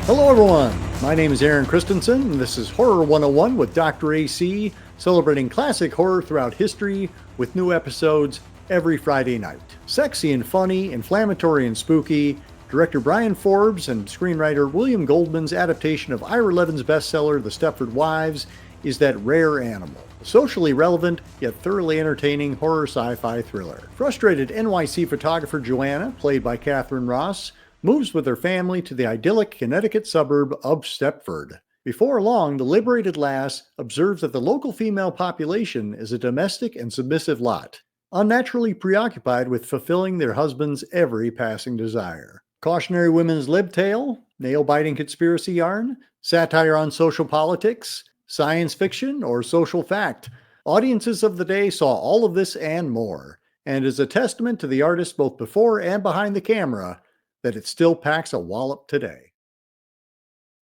Hello everyone, my name is Aaron Christensen, and this is Horror 101 with Dr. AC, celebrating classic horror throughout history with new episodes every Friday night. Sexy and funny, inflammatory and spooky, director Bryan Forbes and screenwriter William Goldman's adaptation of Ira Levin's bestseller, The Stepford Wives, is that rare animal. Socially relevant, yet thoroughly entertaining horror sci-fi thriller. Frustrated NYC photographer Joanna, played by Katharine Ross, moves with her family to the idyllic Connecticut suburb of Stepford. Before long, the liberated lass observes that the local female population is a domestic and submissive lot, unnaturally preoccupied with fulfilling their husband's every passing desire. Cautionary women's lib tale, nail-biting conspiracy yarn, satire on social politics, science fiction, or social fact. Audiences of the day saw all of this and more, and is a testament to the artist both before and behind the camera that it still packs a wallop today.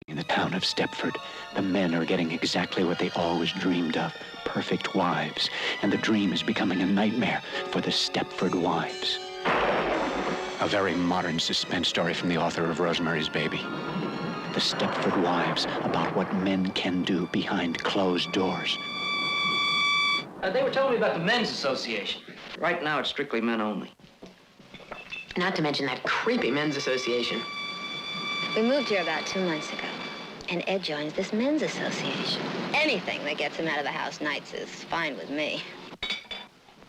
In the town of Stepford, the men are getting exactly what they always dreamed of, perfect wives, and the dream is becoming a nightmare for the Stepford Wives. A very modern suspense story from the author of Rosemary's Baby. The Stepford Wives, about what men can do behind closed doors. They were telling me about the Men's Association. Right now, it's strictly men only. Not to mention that creepy men's association. We moved here about 2 months ago, and Ed joins this men's association. Anything that gets him out of the house nights is fine with me.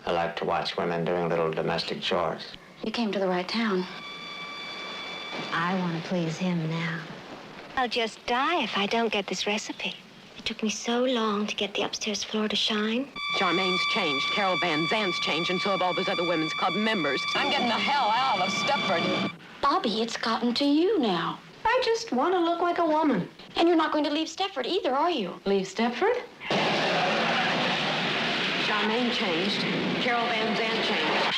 I like to watch women doing little domestic chores. You came to the right town. I want to please him now. I'll just die if I don't get this recipe. It took me so long to get the upstairs floor to shine. Charmaine's changed, Carol Van Zandt's changed, and so have all those other women's club members. I'm getting the hell out of Stepford. Bobby, it's gotten to you now. I just want to look like a woman. And you're not going to leave Stepford either, are you? Leave Stepford? Charmaine changed, Carol Van Zandt changed.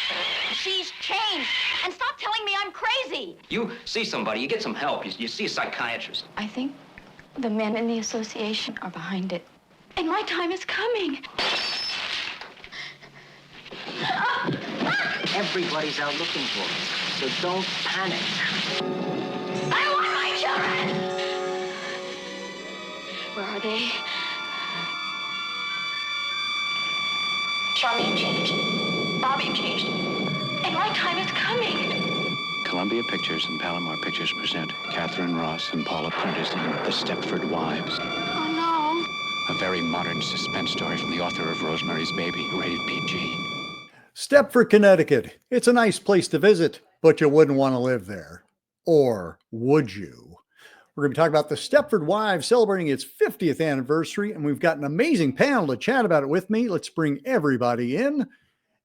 She's changed. And stop telling me I'm crazy. You see somebody, you get some help. You see a psychiatrist. I think the men in the association are behind it. And my time is coming. Everybody's out looking for it, so don't panic. I want my children. Where are they? Charmaine changed. Bobby changed. And my time is coming. Columbia Pictures and Palomar Pictures present Katharine Ross and Paula Prentice in The Stepford Wives. Oh, A very modern suspense story from the author of Rosemary's Baby, rated PG. Stepford, Connecticut. It's a nice place to visit, but you wouldn't want to live there. Or would you? We're going to be talking about The Stepford Wives celebrating its 50th anniversary, and we've got an amazing panel to chat about it with me. Let's bring everybody in,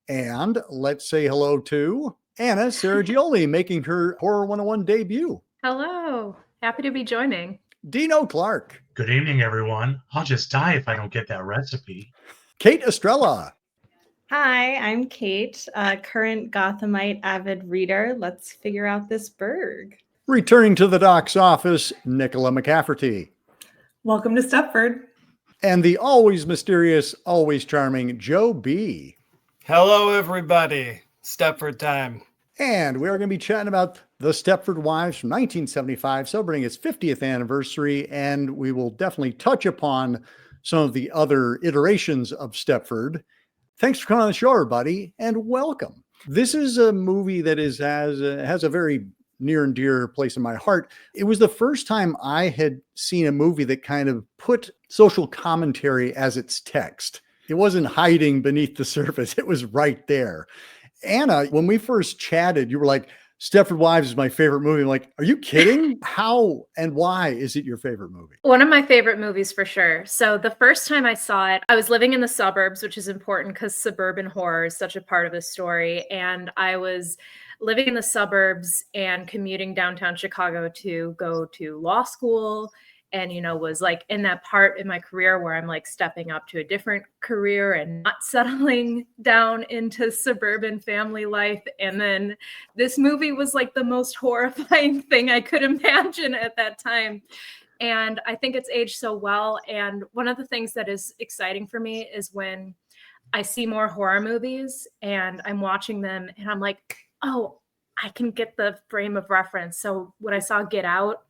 and let's say hello to Anna Saragioli, making her Horror 101 debut. Hello. Happy to be joining. Dino Clark. Good evening, everyone. I'll just die if I don't get that recipe. Kate Estrella. Hi, I'm Kate, a current Gothamite avid reader. Let's figure out this burg. Returning to the doc's office, Nicola McCafferty. Welcome to Stepford. And the always mysterious, always charming Joe B. Hello, everybody. Stepford time. And we are going to be chatting about The Stepford Wives from 1975, celebrating its 50th anniversary. And we will definitely touch upon some of the other iterations of Stepford. Thanks for coming on the show, everybody, and welcome. This is a movie that has a very near and dear place in my heart. It was the first time I had seen a movie that kind of put social commentary as its text. It wasn't hiding beneath the surface. It was right there. Anna, when we first chatted, you were like, Stepford Wives is my favorite movie. I'm like, are you kidding? How and why is it your favorite movie? One of my favorite movies for sure. So the first time I saw it, I was living in the suburbs, which is important because suburban horror is such a part of the story. And I was living in the suburbs and commuting downtown Chicago to go to law school. And, was like in that part in my career where I'm like stepping up to a different career and not settling down into suburban family life. And then this movie was like the most horrifying thing I could imagine at that time. And I think it's aged so well. And one of the things that is exciting for me is when I see more horror movies and I'm watching them and I'm like, oh, I can get the frame of reference. So when I saw Get Out,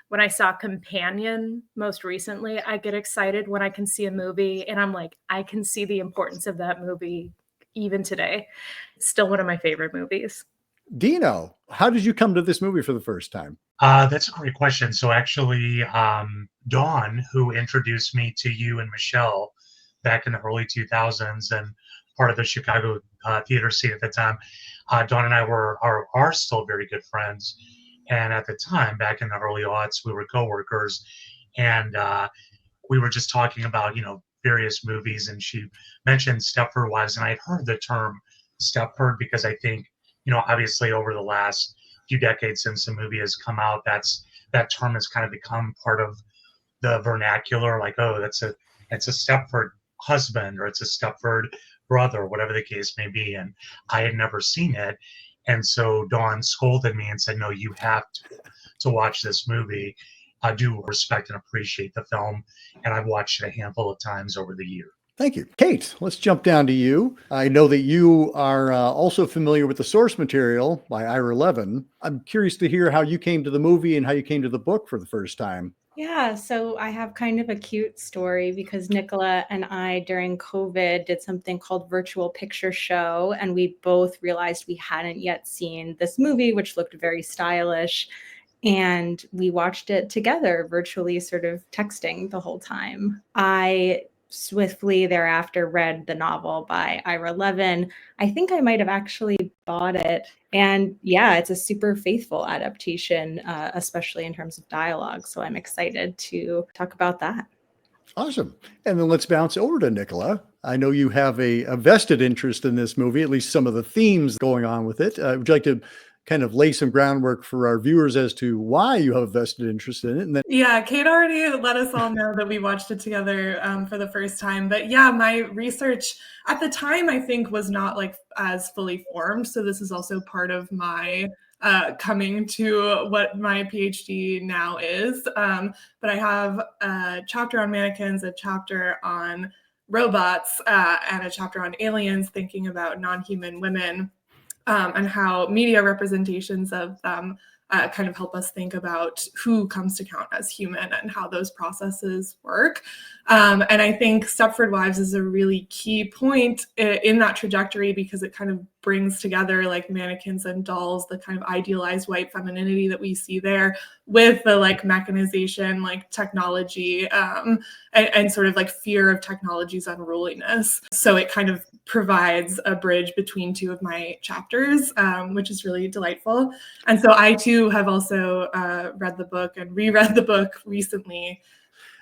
When I saw Companion most recently, I get excited when I can see a movie and I'm like, I can see the importance of that movie even today. It's still one of my favorite movies. Dino, how did you come to this movie for the first time? That's a great question. So actually, Dawn, who introduced me to you and Michelle back in the early 2000s and part of the Chicago theater scene at the time, Dawn and I are still very good friends. And at the time, back in the early aughts, we were coworkers, and we were just talking about, various movies. And she mentioned Stepford Wives, and I'd heard the term Stepford because I think, obviously over the last few decades since the movie has come out, that term has kind of become part of the vernacular. Like, oh, it's a Stepford husband, or it's a Stepford brother, whatever the case may be. And I had never seen it. And so Dawn scolded me and said, no, you have to watch this movie. I do respect and appreciate the film, and I've watched it a handful of times over the year. Thank you. Kate, let's jump down to you. I know that you are also familiar with the source material by Ira Levin. I'm curious to hear how you came to the movie and how you came to the book for the first time. Yeah, so I have kind of a cute story because Nicola and I, during COVID, did something called Virtual Picture Show, and we both realized we hadn't yet seen this movie, which looked very stylish. And we watched it together, virtually sort of texting the whole time. I swiftly thereafter read the novel by Ira Levin. I think I might have actually bought it. And yeah, it's a super faithful adaptation, especially in terms of dialogue. So I'm excited to talk about that. Awesome. And then let's bounce over to Nicola. I know you have a vested interest in this movie, at least some of the themes going on with it. Would you like to kind of lay some groundwork for our viewers as to why you have a vested interest in it? And then, yeah, Kate already let us all know that we watched it together for the first time. But yeah, my research at the time, I think, was not like as fully formed. So this is also part of my coming to what my PhD now is. But I have a chapter on mannequins, a chapter on robots, and a chapter on aliens, thinking about non-human women. And how media representations of them kind of help us think about who comes to count as human and how those processes work. And I think Stepford Wives is a really key point in that trajectory because it kind of brings together like mannequins and dolls, the kind of idealized white femininity that we see there with the like mechanization, like technology, and sort of like fear of technology's unruliness. So it kind of provides a bridge between two of my chapters, which is really delightful. And so I too have also read the book and reread the book recently.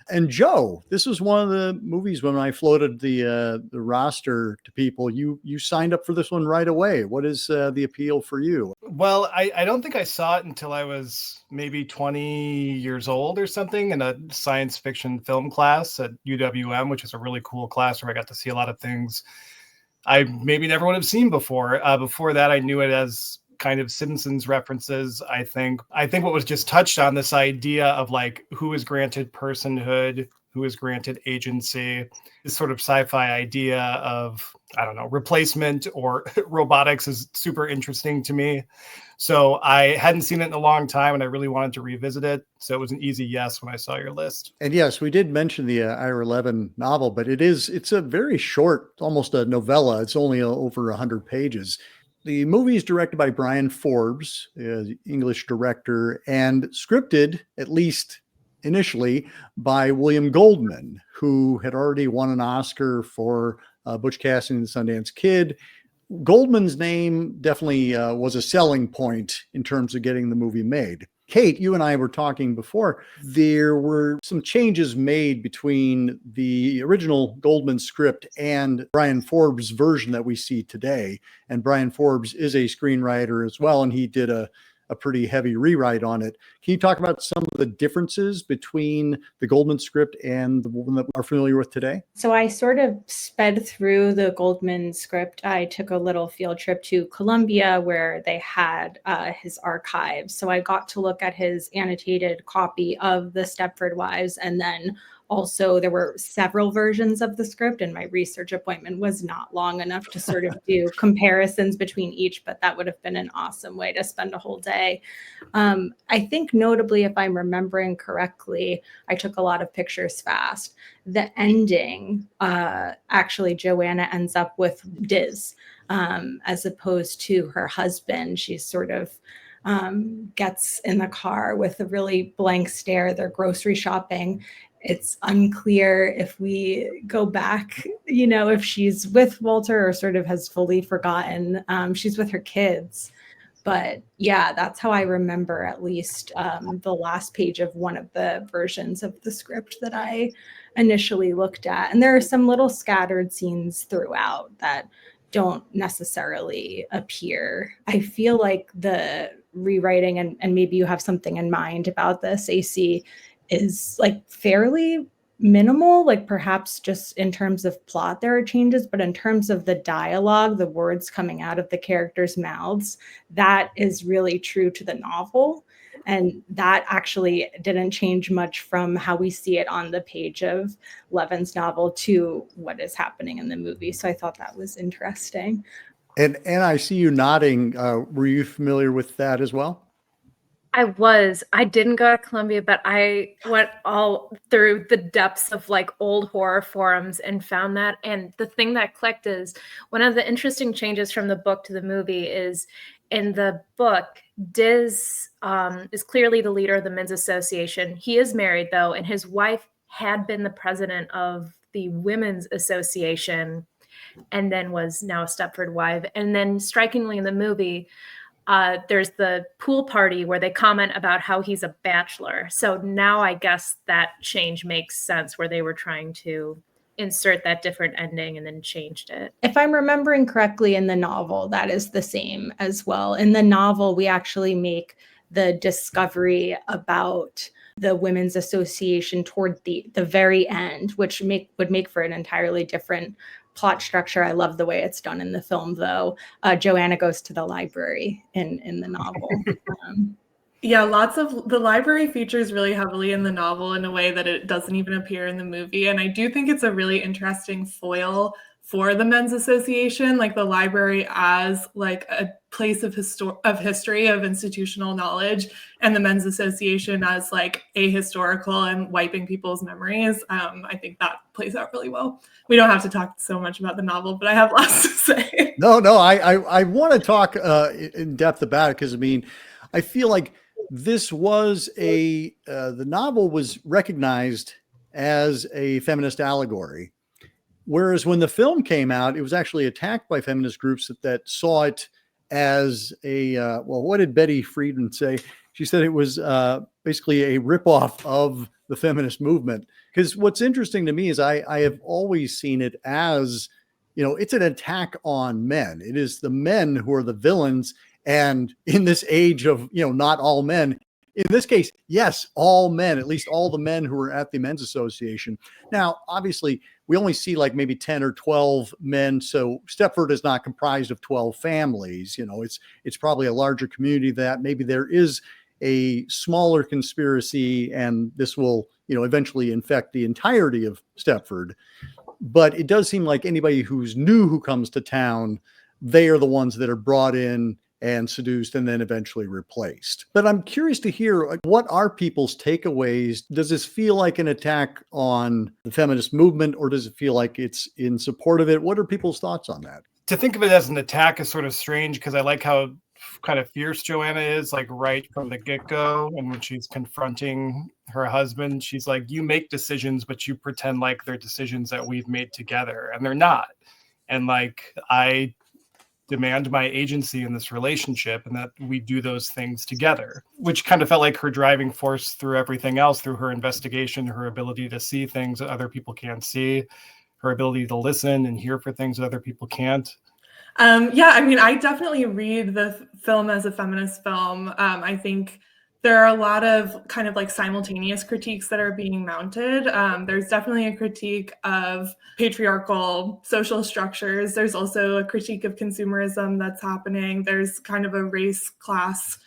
And Joe, this was one of the movies when I floated the roster to people. You signed up for this one right away. What is the appeal for you? Well, I don't think I saw it until I was maybe 20 years old or something in a science fiction film class at UWM, which is a really cool class where I got to see a lot of things I maybe never would have seen before. Before that, I knew it as kind of Simpsons references. I think what was just touched on, this idea of like who is granted personhood, who is granted agency, this sort of sci-fi idea of, I don't know, replacement or robotics is super interesting to me. So I hadn't seen it in a long time and I really wanted to revisit it. So it was an easy yes when I saw your list. And yes, we did mention the Ira Levin novel, but it's a very short, almost a novella. It's only over 100 pages. The movie is directed by Bryan Forbes, English director, and scripted, at least initially, by William Goldman, who had already won an Oscar for Butch Cassidy and the Sundance Kid. Goldman's name definitely was a selling point in terms of getting the movie made. Kate, you and I were talking before. There were some changes made between the original Goldman script and Bryan Forbes' version that we see today. And Bryan Forbes is a screenwriter as well, and he did a pretty heavy rewrite on it. Can you talk about some of the differences between the Goldman script and the one that we're familiar with today? So I sort of sped through the Goldman script. I took a little field trip to Columbia where they had his archives. So I got to look at his annotated copy of the Stepford Wives and then also, there were several versions of the script, and my research appointment was not long enough to sort of do comparisons between each, but that would have been an awesome way to spend a whole day. I think notably, if I'm remembering correctly, I took a lot of pictures fast. The ending, actually, Joanna ends up with Diz, as opposed to her husband. She sort of gets in the car with a really blank stare. They're grocery shopping. It's unclear if we go back, if she's with Walter or sort of has fully forgotten. She's with her kids. But yeah, that's how I remember at least the last page of one of the versions of the script that I initially looked at. And there are some little scattered scenes throughout that don't necessarily appear. I feel like the rewriting, and maybe you have something in mind about this, AC, is like fairly minimal, like perhaps just in terms of plot there are changes, but in terms of the dialogue, the words coming out of the characters' mouths, that is really true to the novel. And that actually didn't change much from how we see it on the page of Levin's novel to what is happening in the movie. So I thought that was interesting. And I see you nodding. Were you familiar with that as well? I didn't go to Columbia, but I went all through the depths of like old horror forums and found that. And the thing that clicked is one of the interesting changes from the book to the movie is in the book, Diz is clearly the leader of the men's association. He is married though, and his wife had been the president of the women's association and then was now a Stepford wife. And then strikingly in the movie, there's the pool party where they comment about how he's a bachelor. So now I guess that change makes sense, where they were trying to insert that different ending and then changed it. If I'm remembering correctly, in the novel, that is the same as well. In the novel, we actually make the discovery about the Women's Association toward the very end, which would make for an entirely different plot structure. I love the way it's done in the film, though. Joanna goes to the library in the novel. Yeah, lots of the library features really heavily in the novel in a way that it doesn't even appear in the movie. And I do think it's a really interesting foil for the Men's Association, like the library as like a place of history, of institutional knowledge, and the Men's Association as like ahistorical and wiping people's memories. I think that plays out really well. We don't have to talk so much about the novel, but I have lots to say. No, I want to talk in depth about it, because I mean, I feel like this was the novel was recognized as a feminist allegory. Whereas when the film came out, it was actually attacked by feminist groups that saw it as a, well, what did Betty Friedan say? She said it was basically a ripoff of the feminist movement. Because what's interesting to me is I have always seen it as, it's an attack on men. It is the men who are the villains. And in this age of, not all men, in this case, yes, all men, at least all the men who were at the Men's Association. Now, obviously, we only see like maybe 10 or 12 men. So Stepford is not comprised of 12 families. It's probably a larger community that maybe there is a smaller conspiracy, and this will, eventually infect the entirety of Stepford. But it does seem like anybody who's new who comes to town, they are the ones that are brought in and seduced and then eventually replaced. But I'm curious to hear, what are people's takeaways? Does this feel like an attack on the feminist movement, or does it feel like it's in support of it? What are people's thoughts on that? To think of it as an attack is sort of strange, because I like how kind of fierce Joanna is, like right from the get-go. And when she's confronting her husband, she's like, you make decisions, but you pretend like they're decisions that we've made together, and they're not. And like, I demand my agency in this relationship, and that we do those things together, which kind of felt like her driving force through everything else, through her investigation, her ability to see things that other people can't see, her ability to listen and hear for things that other people can't. Yeah, I mean, I definitely read the film as a feminist film. I think there are a lot of kind of like simultaneous critiques that are being mounted. There's definitely a critique of patriarchal social structures. There's also a critique of consumerism that's happening. There's kind of a race class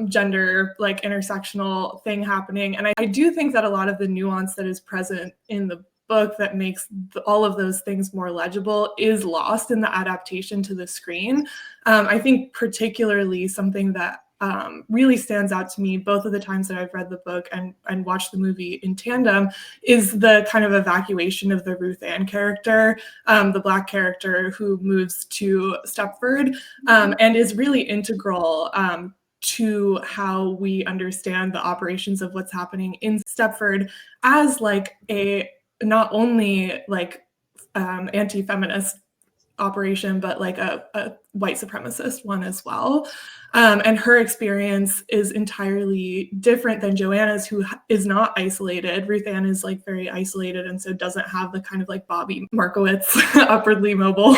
gender, like intersectional thing happening. And I do think that a lot of the nuance that is present in the book that makes all of those things more legible is lost in the adaptation to the screen. I think particularly something that really stands out to me both of the times that I've read the book and watched the movie in tandem is the kind of evacuation of the Ruth Ann character, the Black character who moves to Stepford, and is really integral to how we understand the operations of what's happening in Stepford as like a not only like anti-feminist operation, but like a white supremacist one as well. And her experience is entirely different than Joanna's, who is not isolated. Ruth Ann is like very isolated and so doesn't have the kind of like Bobby Markowitz upwardly mobile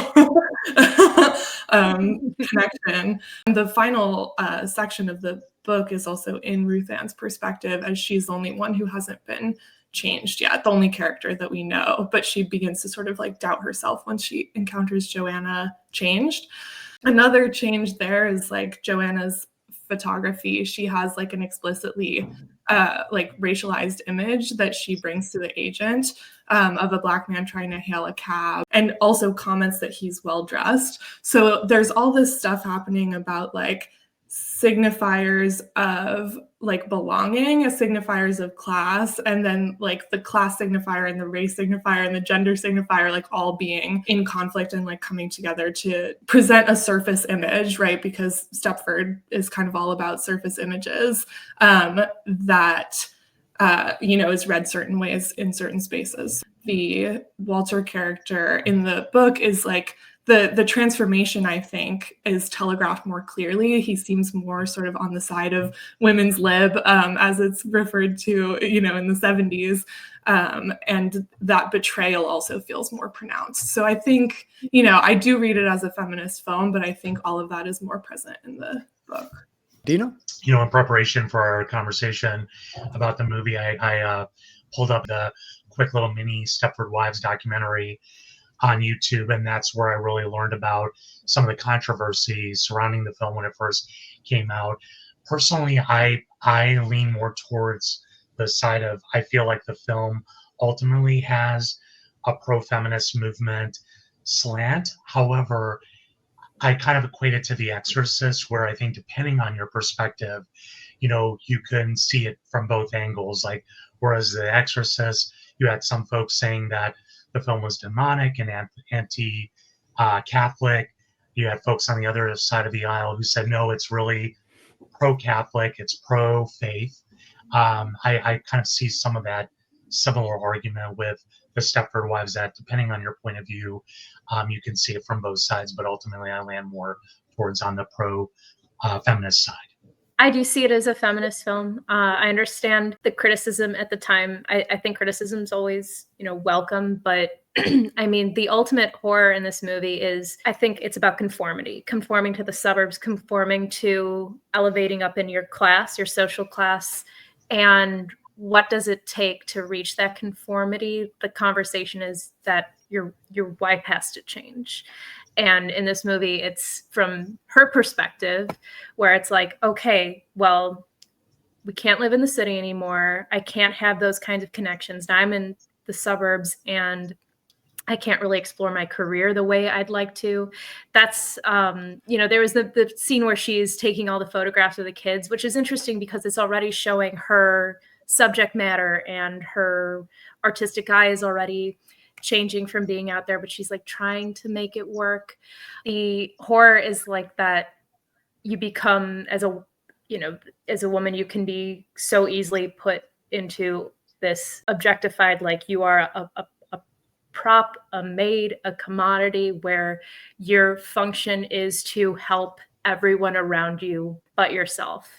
connection. And the final section of the book is also in Ruth Ann's perspective, as she's the only one who hasn't been changed yet, the only character that we know, but she begins to sort of like doubt herself when she encounters Joanna changed. Another change there is like Joanna's photography. She has like an explicitly like racialized image that she brings to the agent of a Black man trying to hail a cab, and also comments that he's well dressed. So there's all this stuff happening about like signifiers of like belonging, signifiers of class, and then like the class signifier and the race signifier and the gender signifier like all being in conflict and like coming together to present a surface image, right? Because Stepford is kind of all about surface images that is read certain ways in certain spaces. The Walter character in the book is like the transformation, I think, is telegraphed more clearly. He seems more sort of on the side of women's lib, as it's referred to, in the 70s. And that betrayal also feels more pronounced. So I think, I do read it as a feminist film, but I think all of that is more present in the book. Dino? In preparation for our conversation about the movie, I pulled up the quick little mini Stepford Wives documentary on YouTube, and that's where I really learned about some of the controversies surrounding the film when it first came out. Personally, I lean more towards the side of, I feel like the film ultimately has a pro-feminist movement slant. However, I kind of equate it to The Exorcist, where I think depending on your perspective, you can see it from both angles. Like, whereas The Exorcist, you had some folks saying that the film was demonic and anti-Catholic. You had folks on the other side of the aisle who said, no, it's really pro-Catholic, it's pro-faith. I kind of see some of that similar argument with the Stepford Wives, that depending on your point of view, you can see it from both sides, but ultimately I land more towards on the pro-feminist side. I do see it as a feminist film. I understand the criticism at the time. I think criticism is always, welcome. But I mean, the ultimate horror in this movie is, I think it's about conformity, conforming to the suburbs, conforming to elevating up in your class, your social class. And what does it take to reach that conformity? The conversation is that your wife has to change. And in this movie, it's from her perspective, where it's like, okay, well, we can't live in the city anymore. I can't have those kinds of connections. Now I'm in the suburbs and I can't really explore my career the way I'd like to. That's, there was the scene where she's taking all the photographs of the kids, which is interesting because it's already showing her subject matter, and her artistic eye is already changing from being out there, but she's like trying to make it work. The horror is like that you become, as a woman, you can be so easily put into this objectified, like you are a prop, a maid, a commodity, where your function is to help everyone around you but yourself.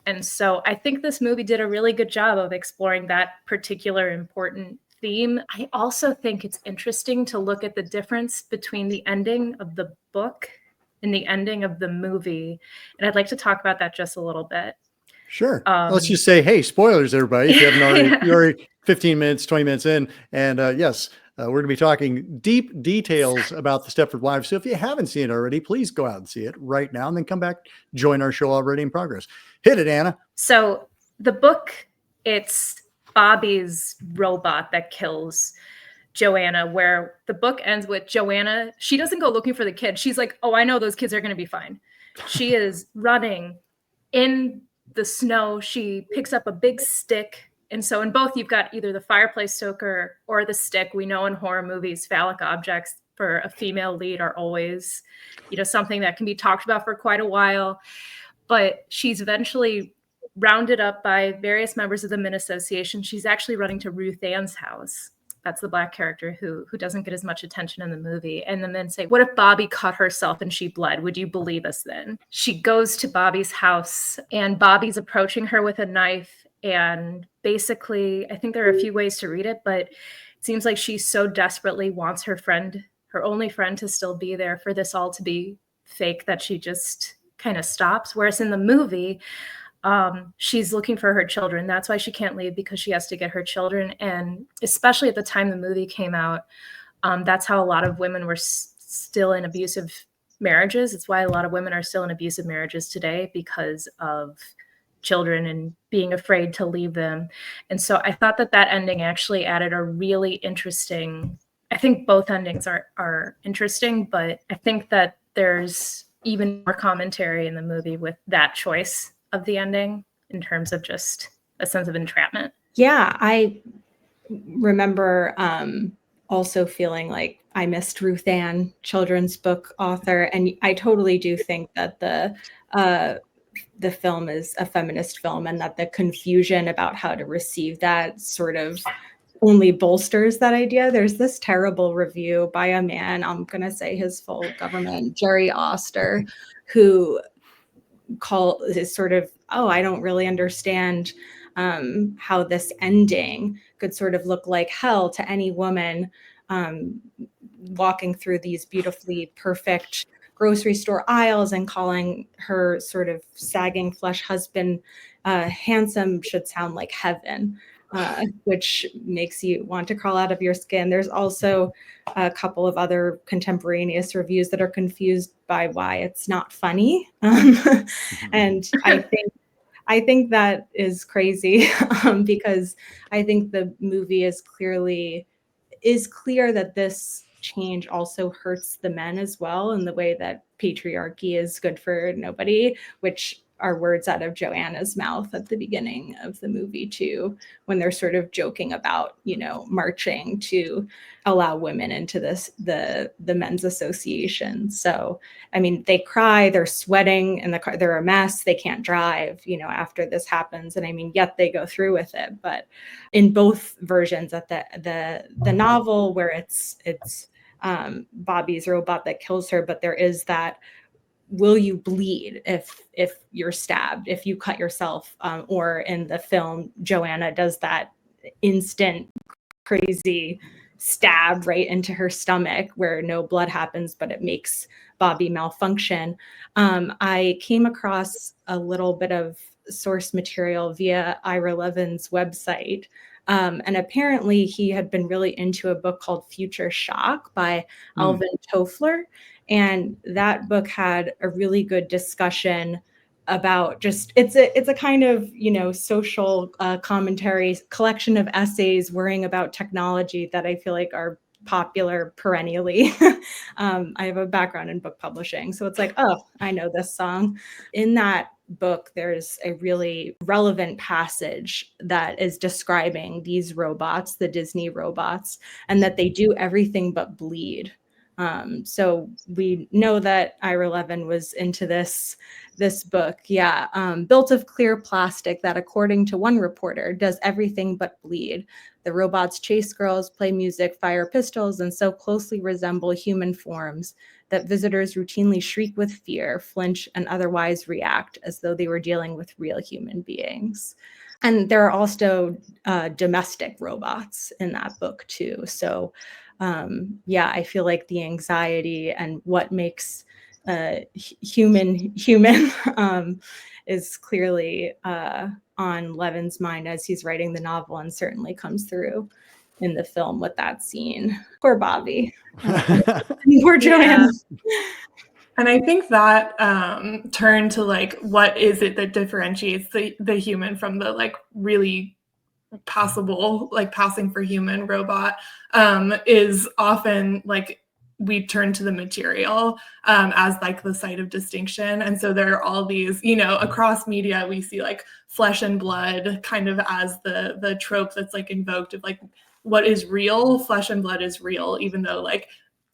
And so I think this movie did a really good job of exploring that particular important theme. I also think it's interesting to look at the difference between the ending of the book and the ending of the movie. And I'd like to talk about that just a little bit. Sure. Let's just say, hey, spoilers, everybody. If you haven't already, you're already 15 minutes, 20 minutes in. And yes, We're going to be talking deep details about the Stepford Wives. So if you haven't seen it already, please go out and see it right now and then come back, join our show already in progress. Hit it, Anna. So the book, it's Bobby's robot that kills Joanna, where the book ends with Joanna. She doesn't go looking for the kid. She's like, oh, I know those kids are going to be fine. She is running in the snow. She picks up a big stick. And so in both, you've got either the fireplace stoker or the stick. We know in horror movies, phallic objects for a female lead are always, something that can be talked about for quite a while. But she's eventually rounded up by various members of the Men Association. She's actually running to Ruth Ann's house. That's the Black character who doesn't get as much attention in the movie. And the men say, what if Bobby cut herself and she bled? Would you believe us then? She goes to Bobby's house and Bobby's approaching her with a knife. And basically, I think there are a few ways to read it, but it seems like she so desperately wants her friend, her only friend, to still be there, for this all to be fake, that she just kind of stops. Whereas in the movie, she's looking for her children. That's why she can't leave, because she has to get her children. And especially at the time the movie came out, that's how a lot of women were still in abusive marriages. It's why a lot of women are still in abusive marriages today, because of children and being afraid to leave them. And so I thought that ending actually added a really interesting, I think both endings are interesting, but I think that there's even more commentary in the movie with that choice of the ending in terms of just a sense of entrapment. Yeah, I remember also feeling like I missed Ruth Ann, children's book author, and I totally do think that the film is a feminist film, and that the confusion about how to receive that sort of only bolsters that idea. There's this terrible review by a man, I'm going to say his full government, Jerry Oster, who is sort of, I don't really understand how this ending could sort of look like hell to any woman walking through these beautifully perfect grocery store aisles and calling her sort of sagging flesh husband handsome should sound like heaven. Which makes you want to crawl out of your skin. There's also a couple of other contemporaneous reviews that are confused by why it's not funny. And I think that is crazy because I think the movie is clear that this change also hurts the men as well, in the way that patriarchy is good for nobody, which are words out of Joanna's mouth at the beginning of the movie too, when they're sort of joking about, marching to allow women into the men's association. So, I mean, they cry, they're sweating in the car, they're a mess, they can't drive, after this happens. And I mean, yet they go through with it. But in both versions, at the novel, where it's Bobby's robot that kills her, but there is that, will you bleed if you're stabbed, if you cut yourself? Or in the film, Joanna does that instant crazy stab right into her stomach where no blood happens, but it makes Bobby malfunction. I came across a little bit of source material via Ira Levin's website. And apparently he had been really into a book called Future Shock by Alvin Toffler. And that book had a really good discussion about just, it's a kind of, social commentary, collection of essays worrying about technology that I feel like are popular perennially. I have a background in book publishing, so it's like, oh, I know this song. In that book, there's a really relevant passage that is describing these robots, the Disney robots, and that they do everything but bleed. So we know that Ira Levin was into this book. Built of clear plastic that, according to one reporter, does everything but bleed. The robots chase girls, play music, fire pistols, and so closely resemble human forms that visitors routinely shriek with fear, flinch, and otherwise react as though they were dealing with real human beings. And there are also domestic robots in that book too. So I feel like the anxiety and what makes human is clearly on Levin's mind as he's writing the novel, and certainly comes through in the film with that scene. Poor Bobby. Poor Joanna. And I think that turn to like, what is it that differentiates the human from the like really passable, like passing for human robot, is often like we turn to the material as like the site of distinction. And so there are all these, you know, across media, we see like flesh and blood kind of as the trope that's like invoked of like what is real. Flesh and blood is real, even though like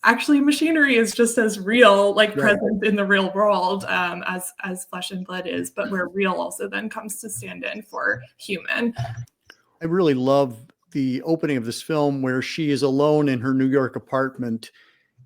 actually machinery is just as real, like present in the real world as flesh and blood is, but where real also then comes to stand in for human. I really love the opening of this film where she is alone in her New York apartment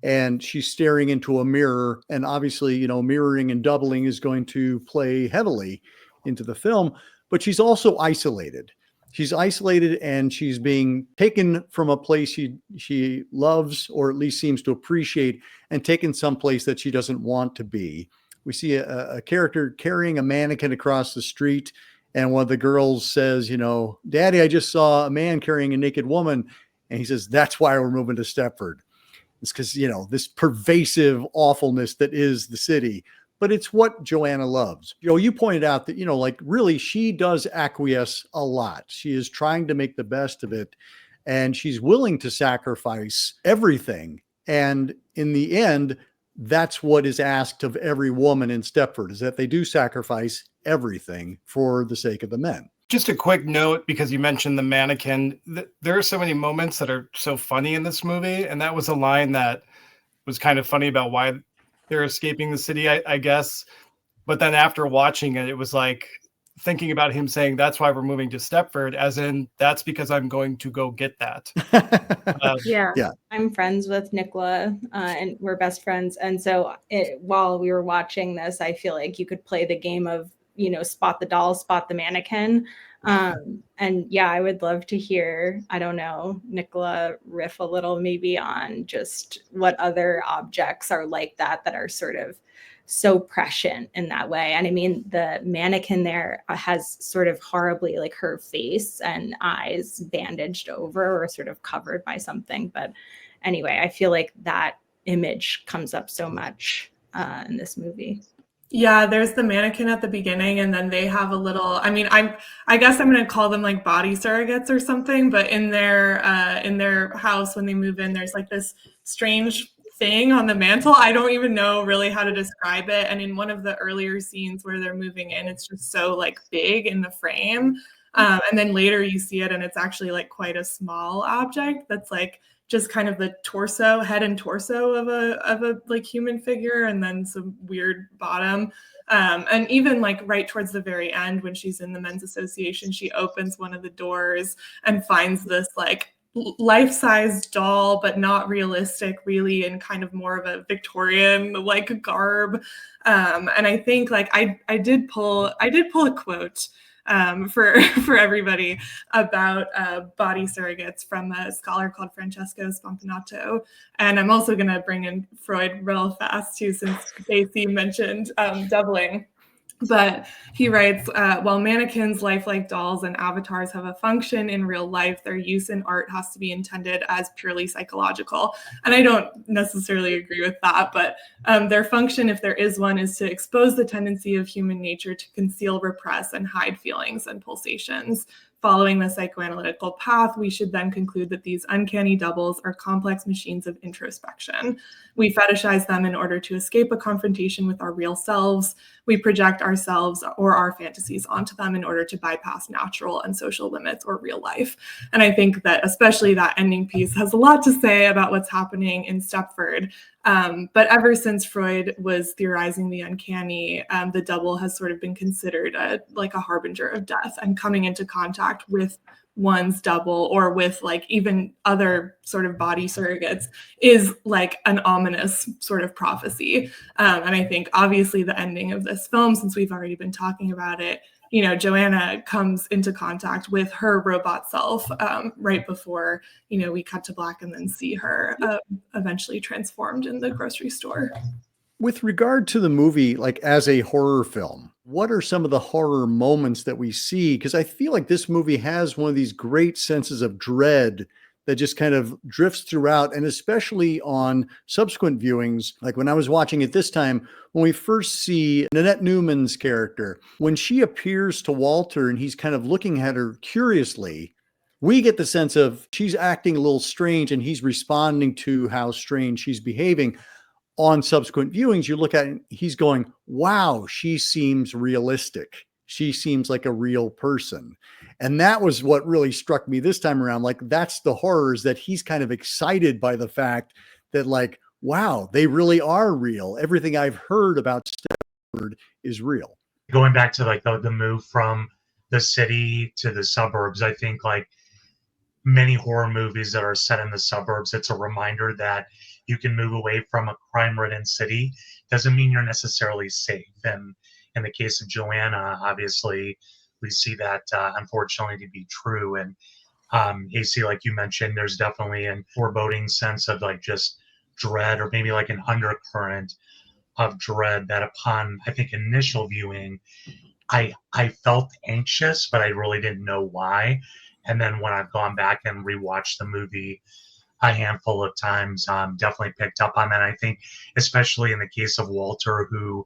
and she's staring into a mirror. And obviously, you know, mirroring and doubling is going to play heavily into the film, but she's also isolated. She's isolated and she's being taken from a place she loves, or at least seems to appreciate, and taken someplace that she doesn't want to be. We see a character carrying a mannequin across the street, and one of the girls says, you know, "Daddy, I just saw a man carrying a naked woman." And he says, "That's why we're moving to Stepford." It's because, you know, this pervasive awfulness that is the city. But it's what Joanna loves. You know, you pointed out that, you know, like really she does acquiesce a lot. She is trying to make the best of it, and she's willing to sacrifice everything. And in the end, that's what is asked of every woman in Stepford, is that they do sacrifice everything for the sake of the men. Just a quick note, because you mentioned the mannequin, there are so many moments that are so funny in this movie. And that was a line that was kind of funny about why they're escaping the city, I guess. But then after watching it, it was like thinking about him saying, "That's why we're moving to Stepford," as in, that's because I'm going to go get that. Yeah. I'm friends with Nicola and we're best friends. And so while we were watching this, I feel like you could play the game of, you know, spot the doll, spot the mannequin. And yeah, I would love to hear, I don't know, Nicola riff a little maybe on just what other objects are like that are sort of so prescient in that way. And I mean, the mannequin there has sort of horribly like her face and eyes bandaged over or sort of covered by something. But anyway, I feel like that image comes up so much in this movie. Yeah, there's the mannequin at the beginning, and then they have a little, I mean, I guess I'm going to call them like body surrogates or something, but in their house when they move in, there's like this strange thing on the mantle. I don't even know really how to describe it. And in one of the earlier scenes where they're moving in, it's just so like big in the frame. And then later you see it and it's actually like quite a small object that's like just kind of the torso, head and torso of a like human figure, and then some weird bottom. And even like right towards the very end, when she's in the men's association, she opens one of the doors and finds this like life-size doll, but not realistic really, and kind of more of a Victorian like garb. And I think like I did pull a quote for everybody about body surrogates from a scholar called Francesco Spampinato. And I'm also going to bring in Freud real fast too, since AC mentioned doubling. But he writes, while mannequins, lifelike dolls, and avatars have a function in real life, their use in art has to be intended as purely psychological. And I don't necessarily agree with that, but their function, if there is one, is to expose the tendency of human nature to conceal, repress, and hide feelings and pulsations. Following the psychoanalytical path, we should then conclude that these uncanny doubles are complex machines of introspection. We fetishize them in order to escape a confrontation with our real selves. We project ourselves or our fantasies onto them in order to bypass natural and social limits or real life. And I think that especially that ending piece has a lot to say about what's happening in Stepford. But ever since Freud was theorizing the uncanny, the double has sort of been considered like a harbinger of death, and coming into contact with one's double or with like even other sort of body surrogates is like an ominous sort of prophecy. And I think obviously the ending of this film, since we've already been talking about it, you know, Joanna comes into contact with her robot self right before, you know, we cut to black and then see her eventually transformed in the grocery store. With regard to the movie, like as a horror film, what are some of the horror moments that we see? Because I feel like this movie has one of these great senses of dread that just kind of drifts throughout, and especially on subsequent viewings. Like when I was watching it this time, when we first see Nanette Newman's character, when she appears to Walter and he's kind of looking at her curiously, we get the sense of she's acting a little strange and he's responding to how strange she's behaving. On subsequent viewings, you look at it, he's going, wow, she seems realistic. She seems like a real person. And that was what really struck me this time around. Like, that's the horrors, that he's kind of excited by the fact that, like, wow, they really are real. Everything I've heard about Stepford is real. Going back to like the move from the city to the suburbs, I think like many horror movies that are set in the suburbs, it's a reminder that you can move away from a crime-ridden city. Doesn't mean you're necessarily safe. And in the case of Joanna, obviously, we see that unfortunately to be true. And AC, like you mentioned, there's definitely a foreboding sense of like just dread, or maybe like an undercurrent of dread that upon, I think, initial viewing, I felt anxious, but I really didn't know why. And then when I've gone back and rewatched the movie a handful of times, definitely picked up on that. I think especially in the case of Walter, who,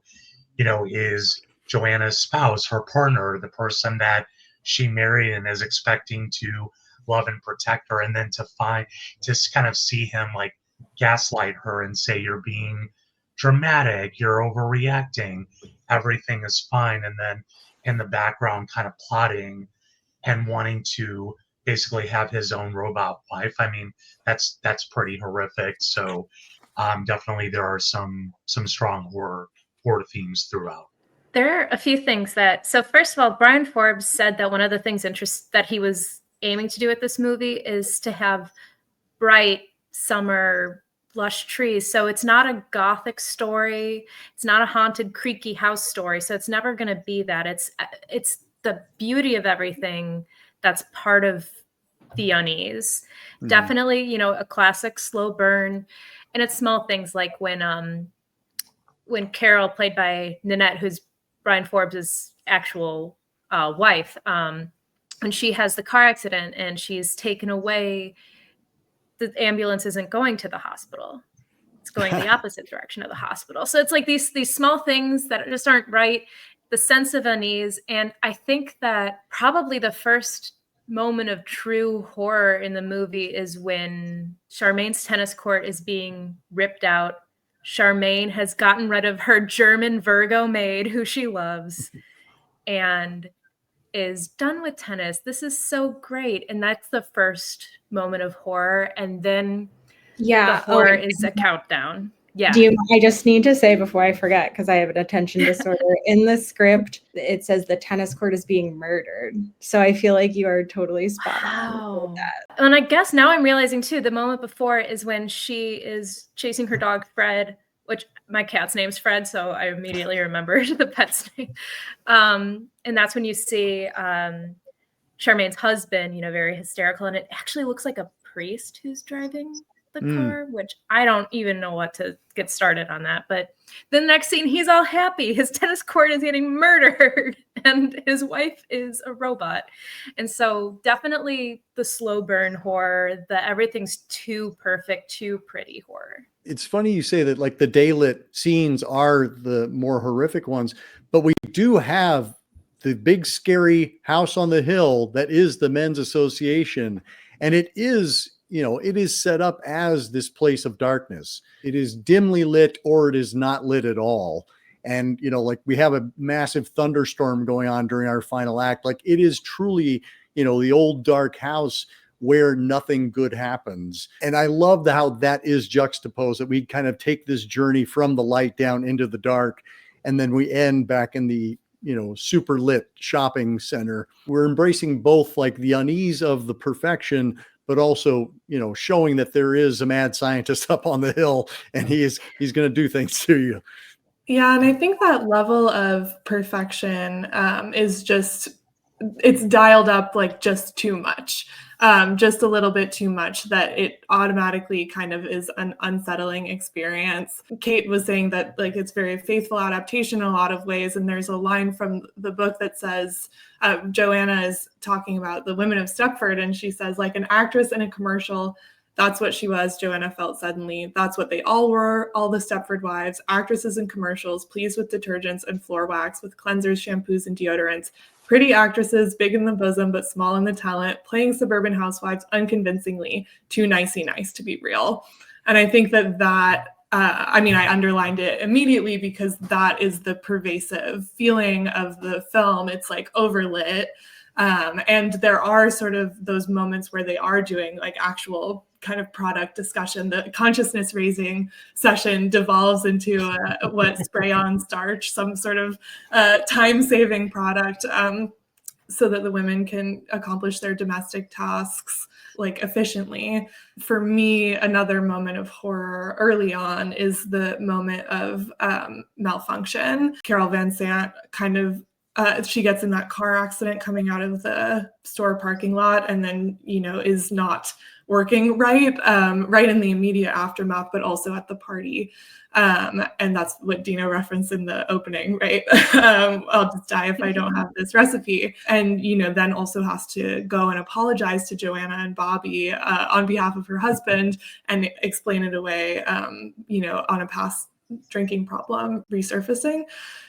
you know, is Joanna's spouse, her partner, the person that she married and is expecting to love and protect her, and then to kind of see him like gaslight her and say, you're being dramatic, you're overreacting, everything is fine, and then in the background kind of plotting and wanting to basically have his own robot wife. I mean, that's pretty horrific. So definitely there are some strong horror themes throughout. There are a few things so first of all, Bryan Forbes said that one of the things that he was aiming to do with this movie is to have bright summer lush trees. So it's not a gothic story. It's not a haunted, creaky house story. So it's never going to be that. It's the beauty of everything that's part of the unease. Mm-hmm. Definitely, you know, a classic slow burn. And it's small things like when Carol, played by Nanette, who's Bryan Forbes' actual wife, when she has the car accident and she's taken away, the ambulance isn't going to the hospital. It's going the opposite direction of the hospital. So it's like these small things that just aren't right. The sense of unease. And I think that probably the first moment of true horror in the movie is when Charmaine's tennis court is being ripped out. Charmaine has gotten rid of her German Virgo maid, who she loves, and is done with tennis. This is so great. And that's the first moment of horror. And then the horror is a countdown. Yeah. I just need to say before I forget, because I have an attention disorder, in the script, it says the tennis court is being murdered. So I feel like you are totally spot on with that. And I guess now I'm realizing too, the moment before is when she is chasing her dog, Fred, which my cat's name's Fred. So I immediately remembered the pet's name. And that's when you see Charmaine's husband, you know, very hysterical. And it actually looks like a priest who's driving the car, which I don't even know what to get started on that. But the next scene, he's all happy. His tennis court is getting murdered and his wife is a robot. And so definitely the slow burn horror, the everything's too perfect, too pretty horror. It's funny you say that, like, the daylit scenes are the more horrific ones, but we do have the big scary house on the hill that is the men's association. And it is, you know, it is set up as this place of darkness. It is dimly lit or it is not lit at all. And, you know, like we have a massive thunderstorm going on during our final act. Like it is truly, you know, the old dark house where nothing good happens. And I love how that is juxtaposed, that we kind of take this journey from the light down into the dark. And then we end back in the, you know, super lit shopping center. We're embracing both like the unease of the perfection, but also, you know, showing that there is a mad scientist up on the hill and he's going to do things to you. Yeah. And I think that level of perfection is just, it's dialed up like just too much. just a little bit too much, that it automatically kind of is an unsettling experience. Kate was saying that like it's very faithful adaptation in a lot of ways, and there's a line from the book that says, Joanna is talking about the women of Stepford, and she says, like an actress in a commercial, that's what she was, Joanna felt suddenly. That's what they all were, all the Stepford wives, actresses in commercials, pleased with detergents and floor wax, with cleansers, shampoos, and deodorants. Pretty actresses, big in the bosom, but small in the talent, playing suburban housewives unconvincingly, too nicey nice to be real. And I think that I underlined it immediately because that is the pervasive feeling of the film. It's like overlit. And there are sort of those moments where they are doing like actual kind of product discussion. The consciousness raising session devolves into what spray on starch, some sort of time-saving product, so that the women can accomplish their domestic tasks like efficiently. For me, another moment of horror early on is the moment of malfunction. Carol Van Sant kind of she gets in that car accident coming out of the store parking lot, and then, is not working right in the immediate aftermath, but also at the party. And that's what Dino referenced in the opening, right? I'll just die if I don't have this recipe. And, then also has to go and apologize to Joanna and Bobby on behalf of her husband and explain it away, on a past drinking problem resurfacing.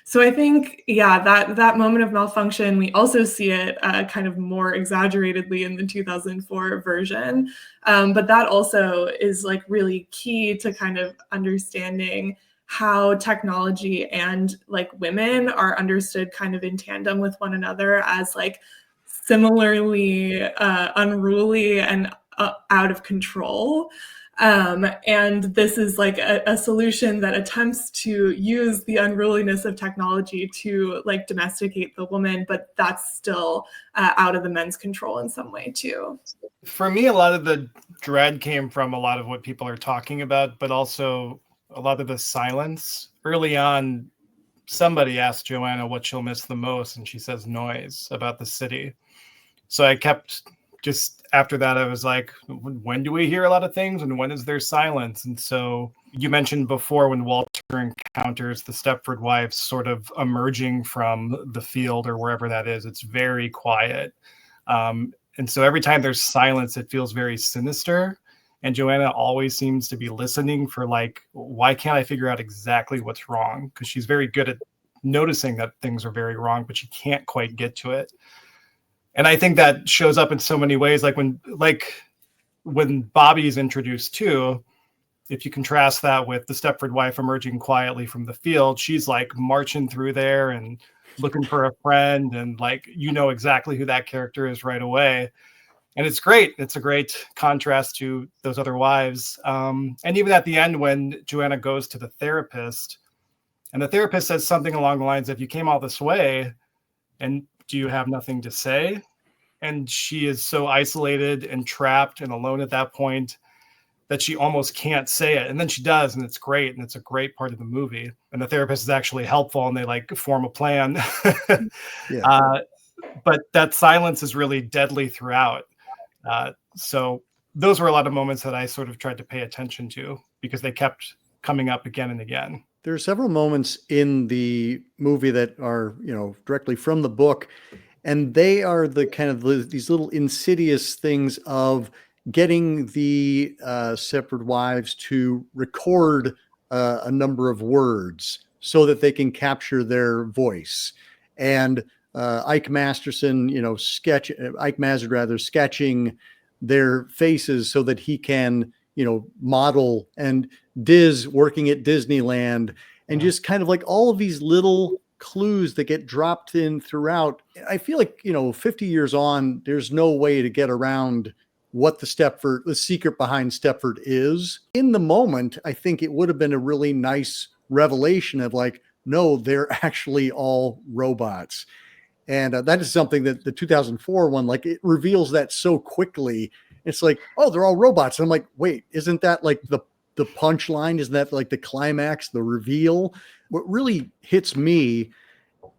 So I think, that moment of malfunction, we also see it kind of more exaggeratedly in the 2004 version. But that also is like really key to kind of understanding how technology and like women are understood kind of in tandem with one another as like similarly unruly and out of control. And this is like a solution that attempts to use the unruliness of technology to like domesticate the woman, but that's still out of the men's control in some way too. For me, a lot of the dread came from a lot of what people are talking about, but also a lot of the silence. Early on, somebody asked Joanna what she'll miss the most, and she says noise about the city. So I kept just after that, I was like, when do we hear a lot of things and when is there silence? And so you mentioned before when Walter encounters the Stepford Wives sort of emerging from the field or wherever that is, it's very quiet. And so every time there's silence, it feels very sinister. And Joanna always seems to be listening for like, why can't I figure out exactly what's wrong? Because she's very good at noticing that things are very wrong, but she can't quite get to it. And I think that shows up in so many ways. Like when Bobby's introduced too, if you contrast that with the Stepford wife emerging quietly from the field, she's like marching through there and looking for a friend. And like, exactly who that character is right away. And it's great. It's a great contrast to those other wives. And even at the end, when Joanna goes to the therapist and the therapist says something along the lines of, you came all this way and do you have nothing to say? And she is so isolated and trapped and alone at that point that she almost can't say it. And then she does, and it's great. And it's a great part of the movie. And the therapist is actually helpful and they like form a plan. But that silence is really deadly throughout. So those were a lot of moments that I sort of tried to pay attention to because they kept coming up again and again. There are several moments in the movie that are, directly from the book, and they are the kind of these little insidious things of getting the Stepford Wives to record a number of words so that they can capture their voice. And Ike Masterson, Ike Mazard sketching their faces so that he can, model, and Diz working at Disneyland, and just kind of like all of these little clues that get dropped in throughout. I feel like, 50 years on, there's no way to get around what the secret behind Stepford is. In the moment, I think it would have been a really nice revelation of like, no, they're actually all robots. And that is something that the 2004 one, like it reveals that so quickly. It's like, oh, they're all robots. And I'm like, wait, isn't that like the punchline? Isn't that like the climax, the reveal? What really hits me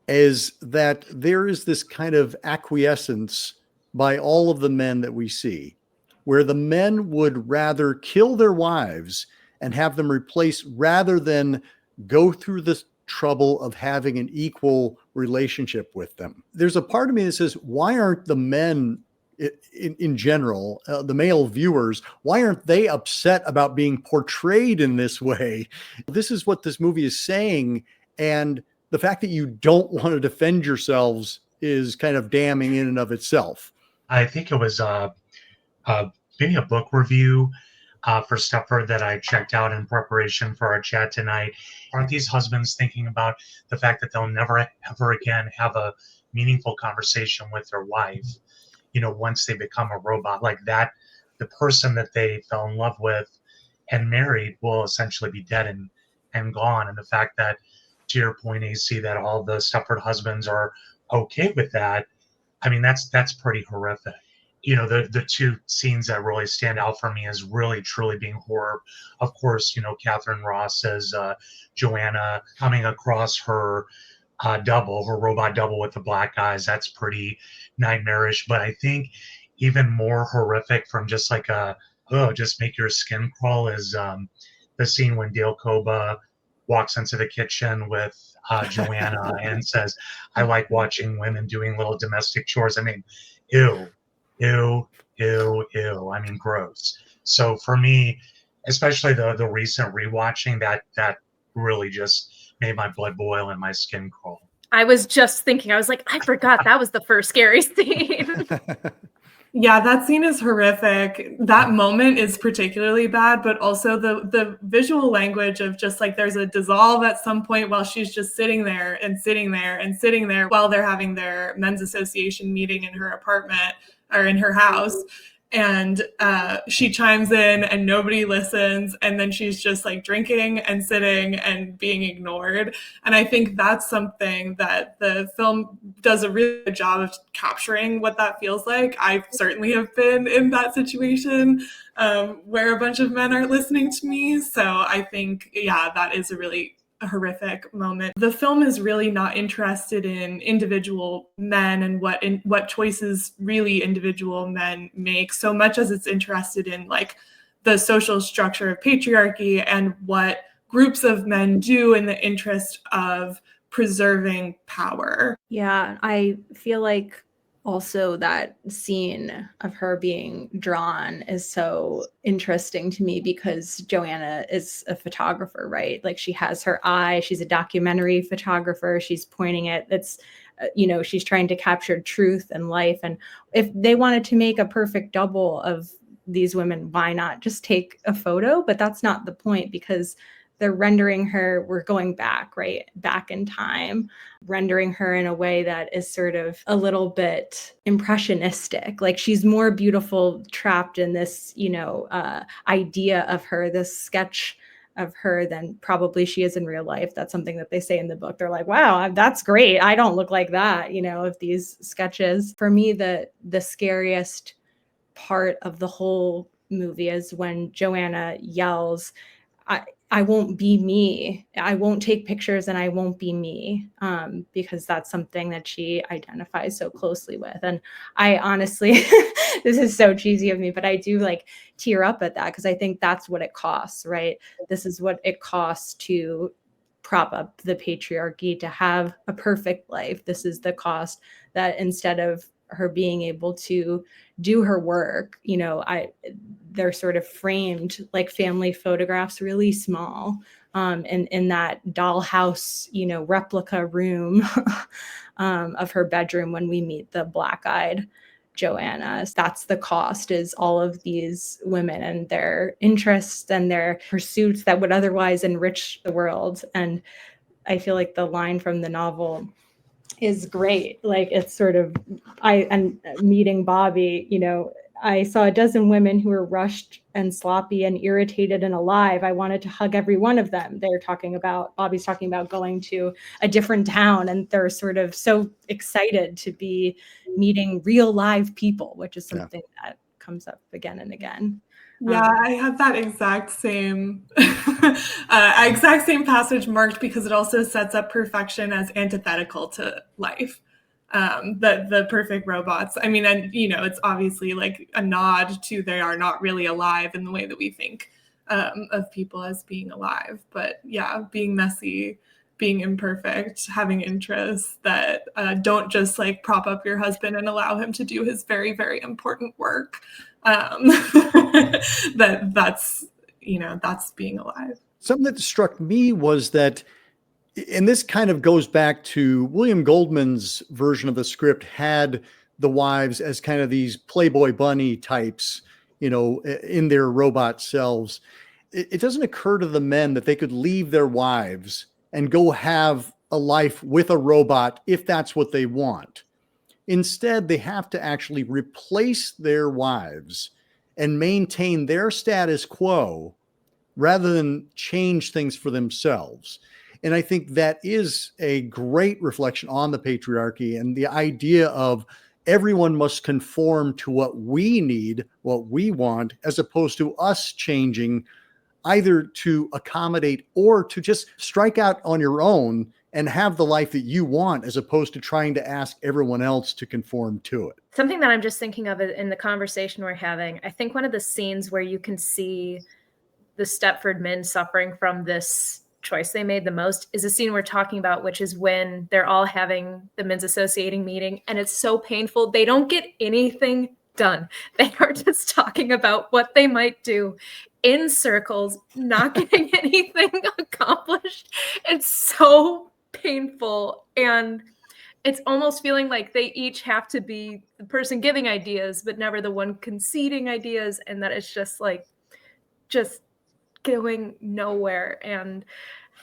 is that there is this kind of acquiescence by all of the men that we see, where the men would rather kill their wives and have them replaced rather than go through the trouble of having an equal relationship with them. There's a part of me that says, why aren't the men in general, the male viewers, why aren't they upset about being portrayed in this way? This is what this movie is saying. And the fact that you don't want to defend yourselves is kind of damning in and of itself. I think it was maybe a book review for Stepford that I checked out in preparation for our chat tonight. Aren't these husbands thinking about the fact that they'll never, ever again have a meaningful conversation with their wife? You know, once they become a robot like that, the person that they fell in love with and married will essentially be dead and gone. And the fact that, to your point, AC, that all the Stepford husbands are okay with that, I mean, that's pretty horrific. You know, the two scenes that really stand out for me as really truly being horror. Of course, you know, Katharine Ross as Joanna coming across her her robot double with the black eyes. That's pretty nightmarish. But I think even more horrific from just like just make your skin crawl is the scene when Dale Koba walks into the kitchen with Joanna and says, "I like watching women doing little domestic chores." I mean, ew. I mean, gross. So for me, especially the recent rewatching, that really just made my blood boil and my skin crawl. I was just thinking, I was like, I forgot that was the first scary scene. Yeah, that scene is horrific. That moment is particularly bad, but also the visual language of just like there's a dissolve at some point while she's just sitting there and sitting there and sitting there while they're having their men's association meeting in her apartment or in her house. And she chimes in and nobody listens. And then she's just like drinking and sitting and being ignored. And I think that's something that the film does a really good job of capturing what that feels like. I certainly have been in that situation where a bunch of men aren't listening to me. So I think, yeah, that is a really horrific moment. The film is really not interested in individual men and what choices really individual men make, so much as it's interested in like the social structure of patriarchy and what groups of men do in the interest of preserving power. Yeah, I feel like also that scene of her being drawn is so interesting to me because Joanna is a photographer, right? Like she has her eye, she's a documentary photographer, she's pointing it, that's, she's trying to capture truth and life. And if they wanted to make a perfect double of these women, why not just take a photo? But that's not the point because they're rendering her, we're going back, right? Back in time, rendering her in a way that is sort of a little bit impressionistic. Like she's more beautiful trapped in this, idea of her, this sketch of her than probably she is in real life. That's something that they say in the book. They're like, wow, that's great. I don't look like that, of these sketches. For me, the scariest part of the whole movie is when Joanna yells, I won't be me. I won't take pictures and I won't be me, because that's something that she identifies so closely with. And I honestly, this is so cheesy of me, but I do like tear up at that because I think that's what it costs, right? This is what it costs to prop up the patriarchy, to have a perfect life. This is the cost that instead of her being able to do her work, they're sort of framed like family photographs, really small, in that dollhouse, replica room of her bedroom when we meet the black-eyed Joanna. That's the cost, is all of these women and their interests and their pursuits that would otherwise enrich the world. And I feel like the line from the novel is great. Like it's sort of, and meeting Bobby, I saw a dozen women who were rushed and sloppy and irritated and alive. I wanted to hug every one of them. Bobby's talking about going to a different town, and they're sort of so excited to be meeting real live people, which is something that comes up again and again. Yeah, I had that exact same passage marked because it also sets up perfection as antithetical to life. the perfect robots. I mean, and it's obviously like a nod to they are not really alive in the way that we think of people as being alive. But yeah, being messy, being imperfect, having interests that don't just like prop up your husband and allow him to do his very, very important work. That's being alive. Something that struck me was that, and this kind of goes back to William Goldman's version of the script, had the wives as kind of these Playboy bunny types, in their robot selves. It doesn't occur to the men that they could leave their wives and go have a life with a robot if that's what they want. Instead, they have to actually replace their wives and maintain their status quo rather than change things for themselves. And I think that is a great reflection on the patriarchy and the idea of everyone must conform to what we need, what we want, as opposed to us changing either to accommodate or to just strike out on your own and have the life that you want, as opposed to trying to ask everyone else to conform to it. Something that I'm just thinking of in the conversation we're having, I think one of the scenes where you can see the Stepford men suffering from this choice they made the most is a scene we're talking about, which is when they're all having the men's associating meeting, and it's so painful. They don't get anything done. They are just talking about what they might do in circles, not getting anything accomplished. It's so painful. And it's almost feeling like they each have to be the person giving ideas, but never the one conceding ideas. And that it's just going nowhere, and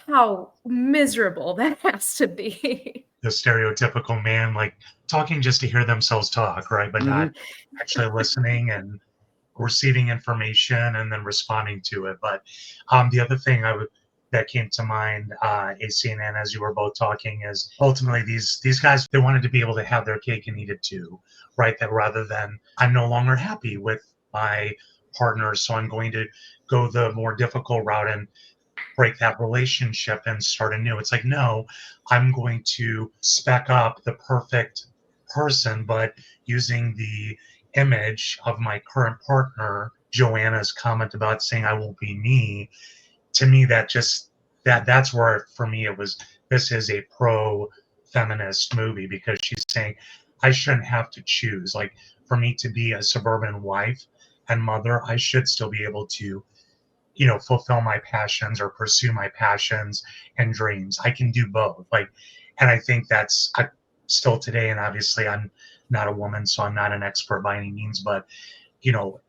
how miserable that has to be. The stereotypical man, like talking just to hear themselves talk, right? But not actually listening and receiving information and then responding to it. But the other thing that came to mind, AC and Ann, as you were both talking, is ultimately these guys, they wanted to be able to have their cake and eat it too, right? That rather than, I'm no longer happy with my partner, so I'm going to go the more difficult route and break that relationship and start anew. It's like, no, I'm going to spec up the perfect person, but using the image of my current partner. Joanna's comment about saying I won't be me, to me, that's where, for me, this is a pro-feminist movie, because she's saying I shouldn't have to choose. Like, for me to be a suburban wife and mother, I should still be able to, fulfill my passions or pursue my passions and dreams. I can do both. And I think that's still today. And obviously I'm not a woman, so I'm not an expert by any means, but,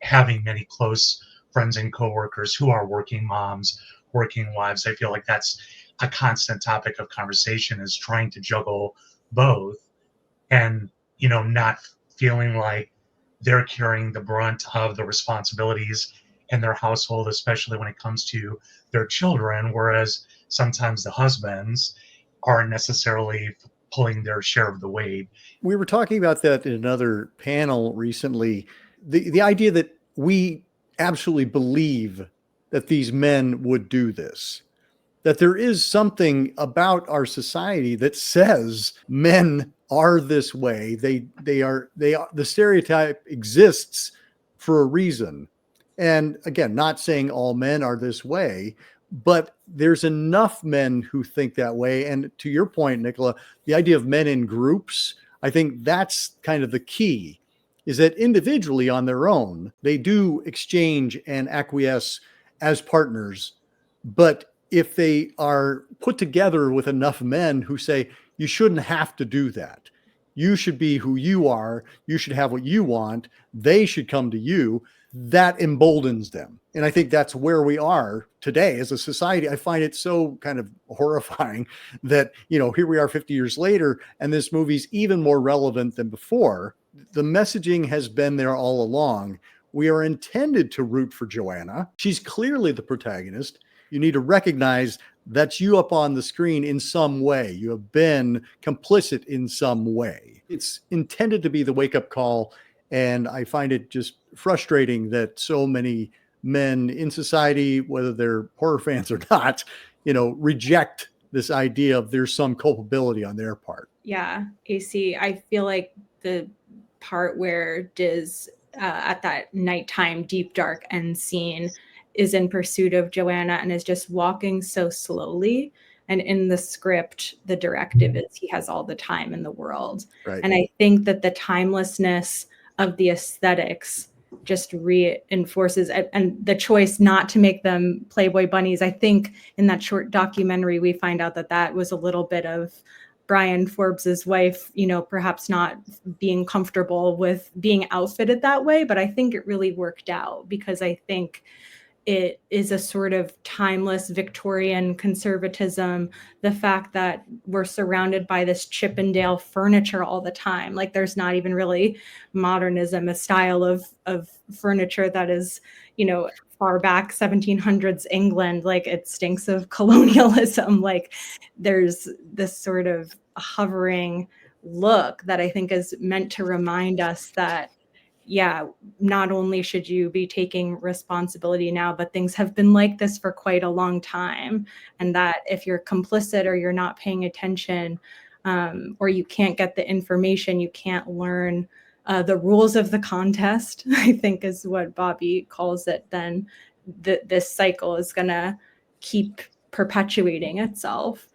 having many close friends and coworkers who are working moms, working wives, I feel like that's a constant topic of conversation, is trying to juggle both and, not feeling like they're carrying the brunt of the responsibilities in their household, especially when it comes to their children, whereas sometimes the husbands aren't necessarily pulling their share of the weight. We were talking about that in another panel recently. The idea that we absolutely believe that these men would do this, that there is something about our society that says men are this way. They are, the stereotype exists for a reason. And again, not saying all men are this way, but there's enough men who think that way. And to your point, Nicola, the idea of men in groups, I think that's kind of the key, is that individually on their own, they do exchange and acquiesce as partners. But if they are put together with enough men who say, you shouldn't have to do that, you should be who you are, you should have what you want, they should come to you, that emboldens them. And I think that's where we are today as a society. I find it so kind of horrifying that, here we are 50 years later, and this movie's even more relevant than before. The messaging has been there all along. We are intended to root for Joanna. She's clearly the protagonist. You need to recognize that's you up on the screen in some way. You have been complicit in some way. It's intended to be the wake-up call. And I find it just frustrating that so many men in society, whether they're horror fans or not, reject this idea of there's some culpability on their part. Yeah, AC, I feel like the part where Diz at that nighttime deep dark end scene is in pursuit of Joanna and is just walking so slowly. And in the script, the directive is he has all the time in the world. Right. And I think that the timelessness of the aesthetics just reinforces, and the choice not to make them Playboy bunnies. I think in that short documentary, we find out that that was a little bit of Bryan Forbes's wife, you know, perhaps not being comfortable with being outfitted that way. But I think it really worked out because I think it is a sort of timeless Victorian conservatism. The fact that we're surrounded by this Chippendale furniture all the time, like there's not even really modernism, a style of furniture that is, you know, far back 1700s England, like it stinks of colonialism. Like there's this sort of hovering look that I think is meant to remind us that, yeah, not only should you be taking responsibility now, but things have been like this for quite a long time. And that if you're complicit or you're not paying attention, or you can't get the information, you can't learn the rules of the contest, I think is what Bobby calls it, then this cycle is going to keep perpetuating itself.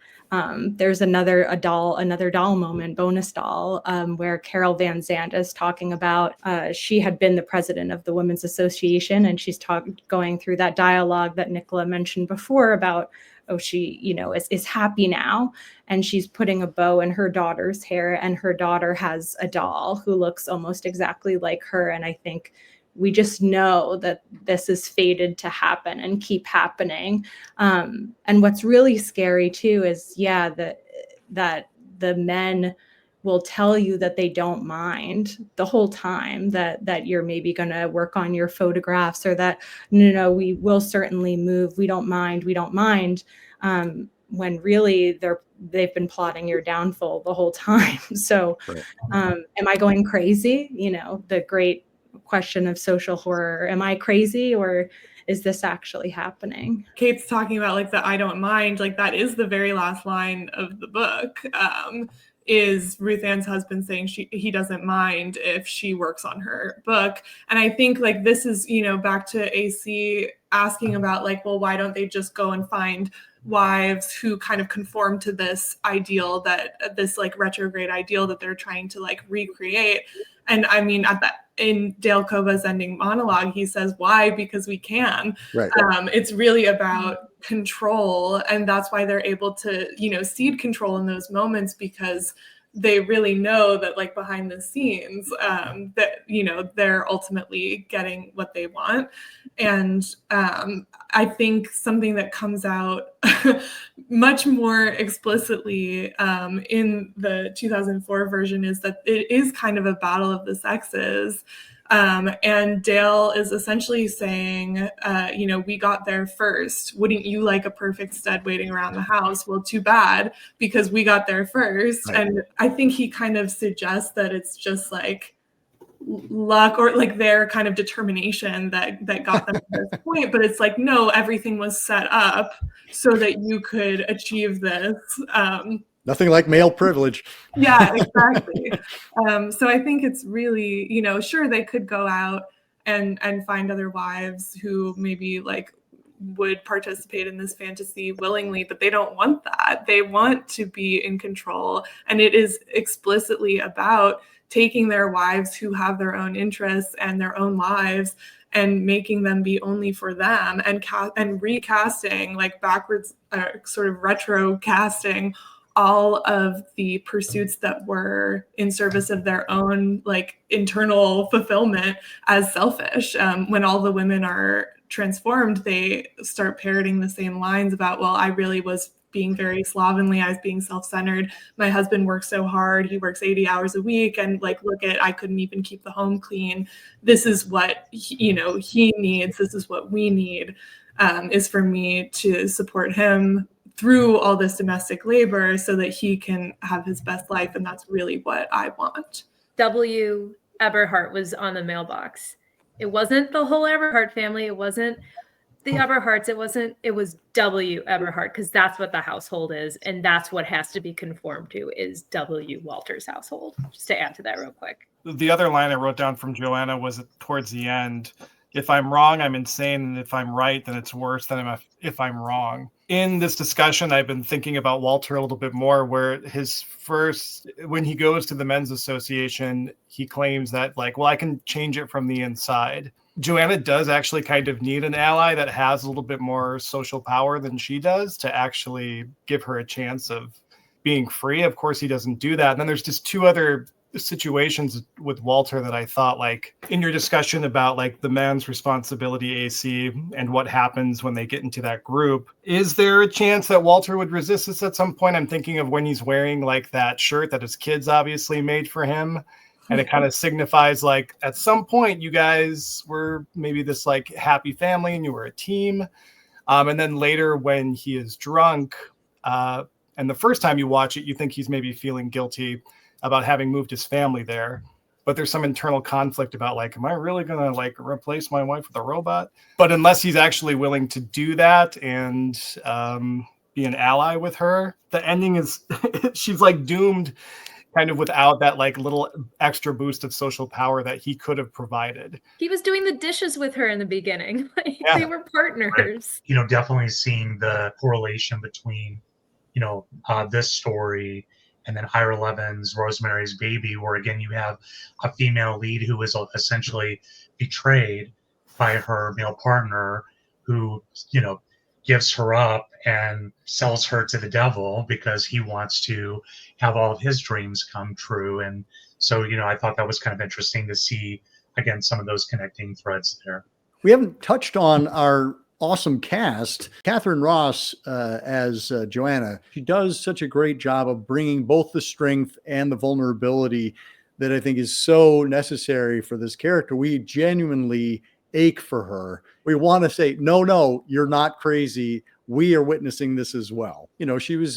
There's another doll moment, bonus doll, where Carol Van Zandt is talking about, she had been the president of the Women's Association, and she's going through that dialogue that Nicola mentioned before about, oh, she, you know, is happy now, and she's putting a bow in her daughter's hair, and her daughter has a doll who looks almost exactly like her. And I think we just know that this is fated to happen and keep happening. And what's really scary too is, yeah, that the men will tell you that they don't mind the whole time, that you're maybe going to work on your photographs, or that, no, we will certainly move. We don't mind. When really they've been plotting your downfall the whole time. So am I going crazy? You know, the great question of social horror. Am I crazy, or is this actually happening? Kate's talking about like the I don't mind, like that is the very last line of the book, is Ruth Ann's husband saying he doesn't mind if she works on her book. And I think like this is, you know, back to AC asking about like, well, why don't they just go and find wives who kind of conform to this ideal, that this like retrograde ideal that they're trying to like recreate. And I mean, in Dale Kova's ending monologue, he says, why? Because we can. Right. It's really about control. And that's why they're able to, you know, cede control in those moments, because they really know that like behind the scenes, that, you know, they're ultimately getting what they want. And I think something that comes out much more explicitly in the 2004 version is that it is kind of a battle of the sexes. And Dale is essentially saying, you know, we got there first. Wouldn't you like a perfect stud waiting around the house? Well, too bad, because we got there first. Right. And I think he kind of suggests that it's just like luck or like their kind of determination that got them to this point. But it's like, no, everything was set up so that you could achieve this. Nothing like male privilege. Yeah, exactly. So I think it's really, you know, sure, they could go out and find other wives who maybe like would participate in this fantasy willingly, but they don't want that. They want to be in control. And it is explicitly about taking their wives who have their own interests and their own lives and making them be only for them, and recasting, like backwards, sort of retro casting all of the pursuits that were in service of their own like internal fulfillment as selfish. When all the women are transformed, they start parroting the same lines about, well, I really was being very slovenly. I was being self-centered. My husband works so hard. He works 80 hours a week. And like, look at, I couldn't even keep the home clean. This is what, he needs. This is what we need, is for me to support him through all this domestic labor so that he can have his best life. And that's really what I want. W. Eberhardt was on the mailbox. It wasn't the whole Eberhardt family. It wasn't The Eberhards, it was W. Eberhard, because that's what the household is, and that's what has to be conformed to is W. Walter's household. Just to add to that real quick. The other line I wrote down from Joanna was towards the end. If I'm wrong, I'm insane, and if I'm right, then it's worse than if I'm wrong. In this discussion, I've been thinking about Walter a little bit more, where when he goes to the men's association, he claims that, like, well, I can change it from the inside. Joanna does actually kind of need an ally that has a little bit more social power than she does to actually give her a chance of being free. Of course, he doesn't do that. And then there's just two other situations with Walter that I thought, like, in your discussion about like the man's responsibility, AC, and what happens when they get into that group, is there a chance that Walter would resist this at some point? I'm thinking of when he's wearing like that shirt that his kids obviously made for him, and it kind of signifies like at some point you guys were maybe this like happy family and you were a team, and then later when he is drunk, and the first time you watch it you think he's maybe feeling guilty about having moved his family there, but there's some internal conflict about like, am I really gonna like replace my wife with a robot? But unless he's actually willing to do that and be an ally with her, the ending is she's like doomed, kind of without that like little extra boost of social power that he could have provided. He was doing the dishes with her in the beginning. Like, Yeah. They were partners. Right. Definitely seeing the correlation between, this story and then Ira Levin's Rosemary's Baby, where again you have a female lead who is essentially betrayed by her male partner, who gives her up and sells her to the devil because he wants to have all of his dreams come true. And so I thought that was kind of interesting to see again some of those connecting threads there. We haven't touched on our awesome cast. Katharine Ross as Joanna. She does such a great job of bringing both the strength and the vulnerability that I think is so necessary for this character. We genuinely ache for her. We want to say, no, you're not crazy. We are witnessing this as well. She was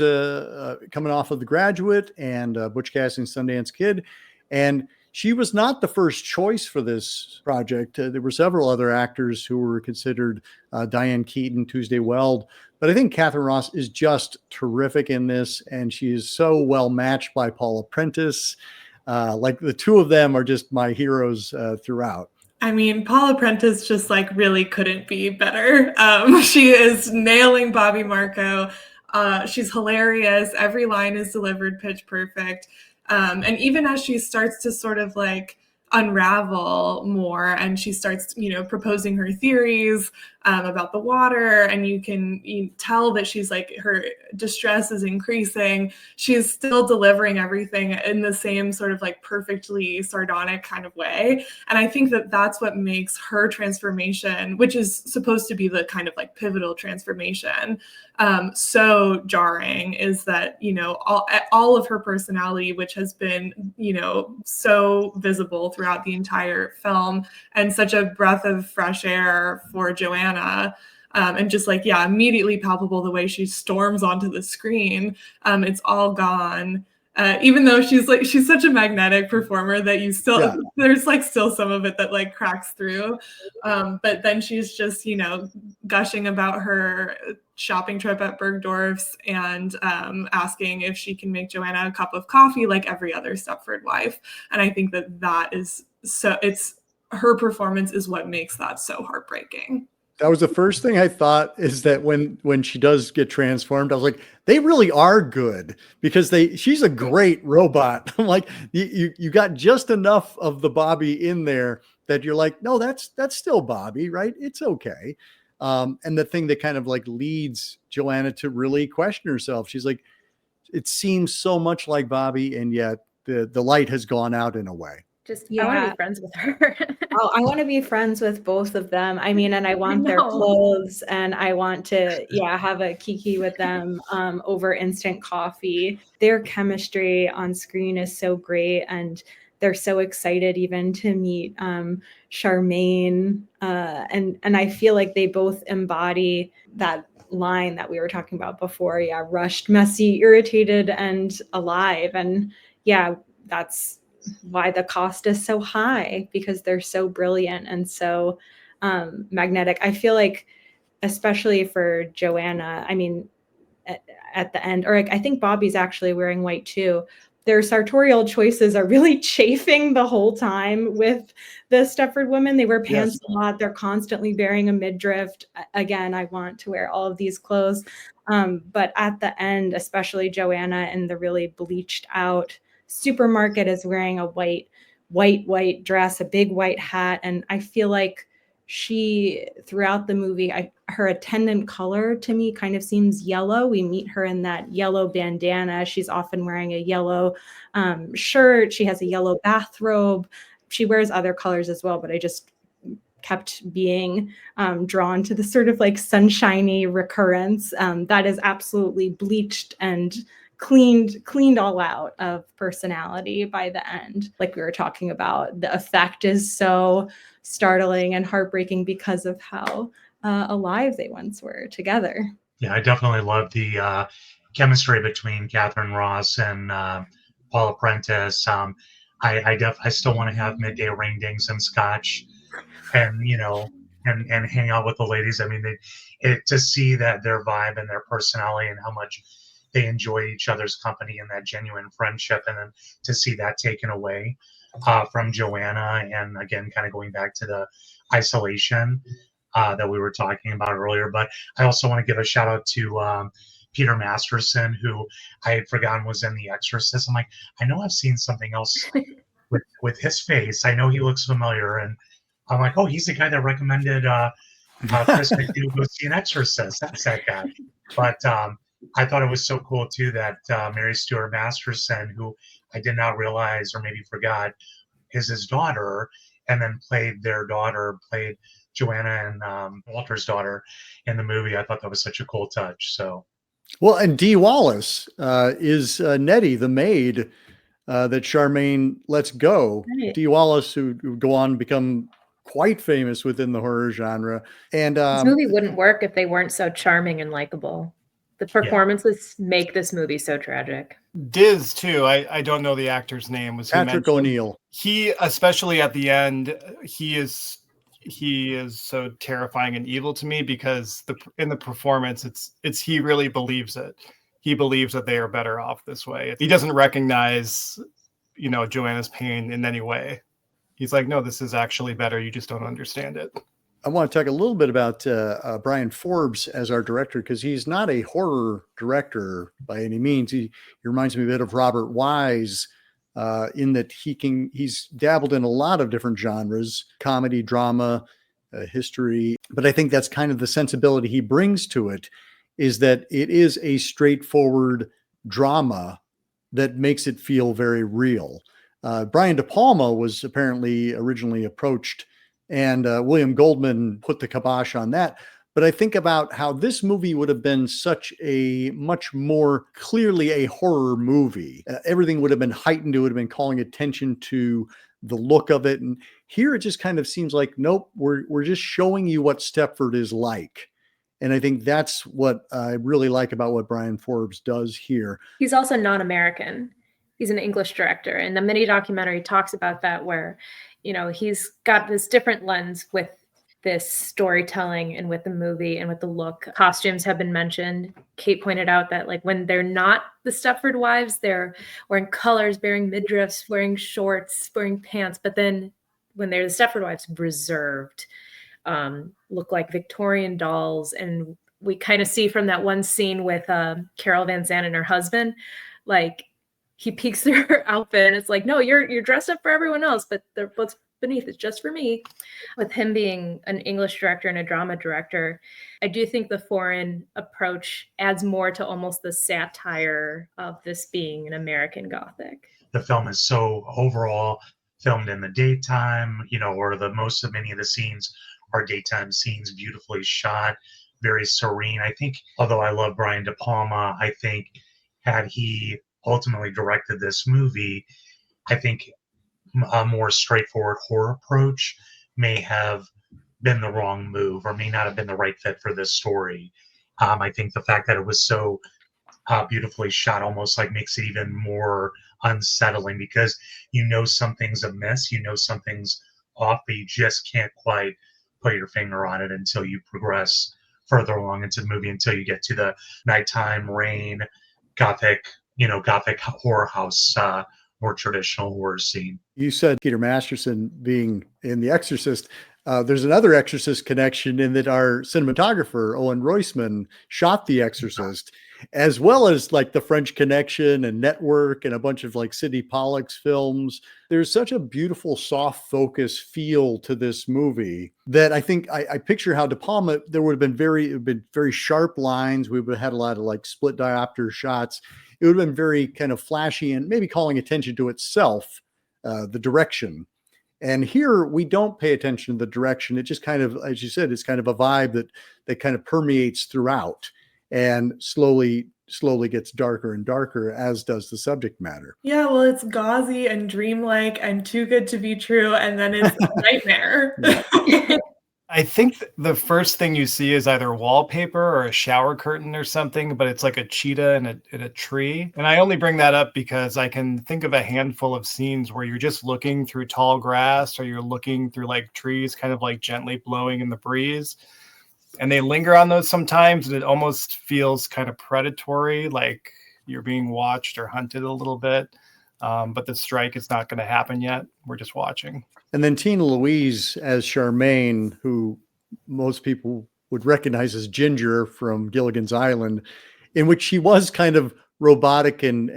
coming off of The Graduate and Butch Cassidy and Sundance Kid, and she was not the first choice for this project. There were several other actors who were considered, Diane Keaton, Tuesday Weld. But I think Katharine Ross is just terrific in this, and she is so well matched by Paula Prentice. Like the two of them are just my heroes throughout. I mean, Paula Prentice just like really couldn't be better. She is nailing Bobby Marco. She's hilarious. Every line is delivered pitch perfect. And even as she starts to sort of like unravel more and she starts, proposing her theories about the water, and you tell that she's like, her distress is increasing. She's still delivering everything in the same sort of like perfectly sardonic kind of way. And I think that that's what makes her transformation, which is supposed to be the kind of like pivotal transformation, so jarring, is that, all of her personality, which has been, so visible throughout the entire film, and such a breath of fresh air for Joanna, and just like, immediately palpable the way she storms onto the screen. It's all gone. Even though she's such a magnetic performer that there's like still some of it that like cracks through. But then she's just, gushing about her shopping trip at Bergdorf's and asking if she can make Joanna a cup of coffee like every other Stepford wife. And I think that is her performance is what makes that so heartbreaking. That was the first thing I thought, is that when she does get transformed, I was like, they really are good, because she's a great robot. I'm like, you got just enough of the Bobby in there that you're like, no, that's still Bobby, right? It's okay. And the thing that kind of like leads Joanna to really question herself, she's like, it seems so much like Bobby, and yet the light has gone out in a way. I want to be friends with her. Oh, I want to be friends with both of them. I mean, and I want their clothes, and I want to, have a kiki with them over instant coffee. Their chemistry on screen is so great, and they're so excited even to meet Charmaine. And I feel like they both embody that line that we were talking about before. Yeah, rushed, messy, irritated, and alive. And that's why the cost is so high, because they're so brilliant and so magnetic. I feel like especially for Joanna. I mean, at the end, or I think Bobby's actually wearing white too. Their sartorial choices are really chafing the whole time with the Stepford women. They wear pants a lot. They're constantly bearing a midriff. Again, I want to wear all of these clothes. But at the end, especially Joanna in the really bleached out supermarket is wearing a white dress, a big white hat. And I feel like she, throughout the movie, her attendant color to me kind of seems yellow. We meet her in that yellow bandana. She's often wearing a yellow shirt. She has a yellow bathrobe. She wears other colors as well, but I just kept being drawn to the sort of like sunshiny recurrence that is absolutely bleached and cleaned all out of personality by the end. Like we were talking about, the effect is so startling and heartbreaking because of how alive they once were together. Yeah, I definitely love the chemistry between Katharine Ross and Paula Prentice. I still want to have midday ring dings and scotch, and and hang out with the ladies. I mean, to see that their vibe and their personality and how much they enjoy each other's company and that genuine friendship, and then to see that taken away from Joanna, and again, kind of going back to the isolation that we were talking about earlier. But I also want to give a shout out to Peter Masterson, who I had forgotten was in The Exorcist. I'm like, I know I've seen something else with his face. I know he looks familiar, and I'm like, oh, he's the guy that recommended Chris McHugh go see An Exorcist. That's that guy. But I thought it was so cool too that Mary Stuart Masterson, who I did not realize or maybe forgot is his daughter, and then played Joanna and Walter's daughter in the movie. I thought that was such a cool touch. So, well, and Dee Wallace is Nettie, the maid that Charmaine lets go. Right. Dee Wallace, who go on to become quite famous within the horror genre. And this movie wouldn't work if they weren't so charming and likable. The performances make this movie so tragic. Diz too. I don't know the actor's name. Was Patrick O'Neill? He, especially at the end, he is so terrifying and evil to me because in the performance, it's he really believes it. He believes that they are better off this way. He doesn't recognize, Joanna's pain in any way. He's like, no, this is actually better. You just don't understand it. I want to talk a little bit about Bryan Forbes as our director, because he's not a horror director by any means. He reminds me a bit of Robert Wise in that he's dabbled in a lot of different genres, comedy, drama, history. But I think that's kind of the sensibility he brings to it, is that it is a straightforward drama that makes it feel very real. Brian De Palma was apparently originally approached, and William Goldman put the kibosh on that. But I think about how this movie would have been much more clearly a horror movie. Everything would have been heightened. It would have been calling attention to the look of it. And here it just kind of seems like, nope, we're just showing you what Stepford is like. And I think that's what I really like about what Bryan Forbes does here. He's also non-American. He's an English director. And the mini documentary talks about that, where, he's got this different lens with this storytelling and with the movie and with the look. Costumes have been mentioned. Kate pointed out that when they're not the Stepford Wives, they're wearing colors, wearing midriffs, wearing shorts, wearing pants. But then when they're the Stepford Wives, reserved, look like Victorian dolls. And we kind of see from that one scene with Carol Van Zandt and her husband, he peeks through her outfit and it's like, no, you're dressed up for everyone else, but what's beneath is just for me. With him being an English director and a drama director, I do think the foreign approach adds more to almost the satire of this being an American Gothic. The film is so overall filmed in the daytime, or many of the scenes are daytime scenes, beautifully shot, very serene. I think, although I love Brian De Palma, I think had he ultimately directed this movie, I think a more straightforward horror approach may have been the wrong move, or may not have been the right fit for this story. I think the fact that it was so beautifully shot almost makes it even more unsettling, because something's amiss, something's off, but you just can't quite put your finger on it until you progress further along into the movie until you get to the nighttime rain, gothic horror house, more traditional horror scene. You said Peter Masterson being in The Exorcist. There's another Exorcist connection in that our cinematographer, Owen Roisman, shot The Exorcist, as well as like The French Connection and Network and a bunch of like Sidney Pollack's films. There's such a beautiful, soft focus feel to this movie that I think I picture how De Palma, there would have been very sharp lines. We would have had a lot of like split diopter shots. It would have been very kind of flashy and maybe calling attention to itself, the direction. And here we don't pay attention to the direction. It just kind of, as you said, it's kind of a vibe that kind of permeates throughout and slowly gets darker and darker, as does the subject matter. Yeah, well, it's gauzy and dreamlike and too good to be true, and then it's a nightmare. I think the first thing you see is either wallpaper or a shower curtain or something, but it's like a cheetah in a tree. And I only bring that up because I can think of a handful of scenes where you're just looking through tall grass or you're looking through like trees kind of like gently blowing in the breeze. And they linger on those sometimes, and it almost feels kind of predatory, like you're being watched or hunted a little bit. But the strike is not going to happen yet. We're just watching. And then Tina Louise as Charmaine, who most people would recognize as Ginger from Gilligan's Island, in which she was kind of robotic and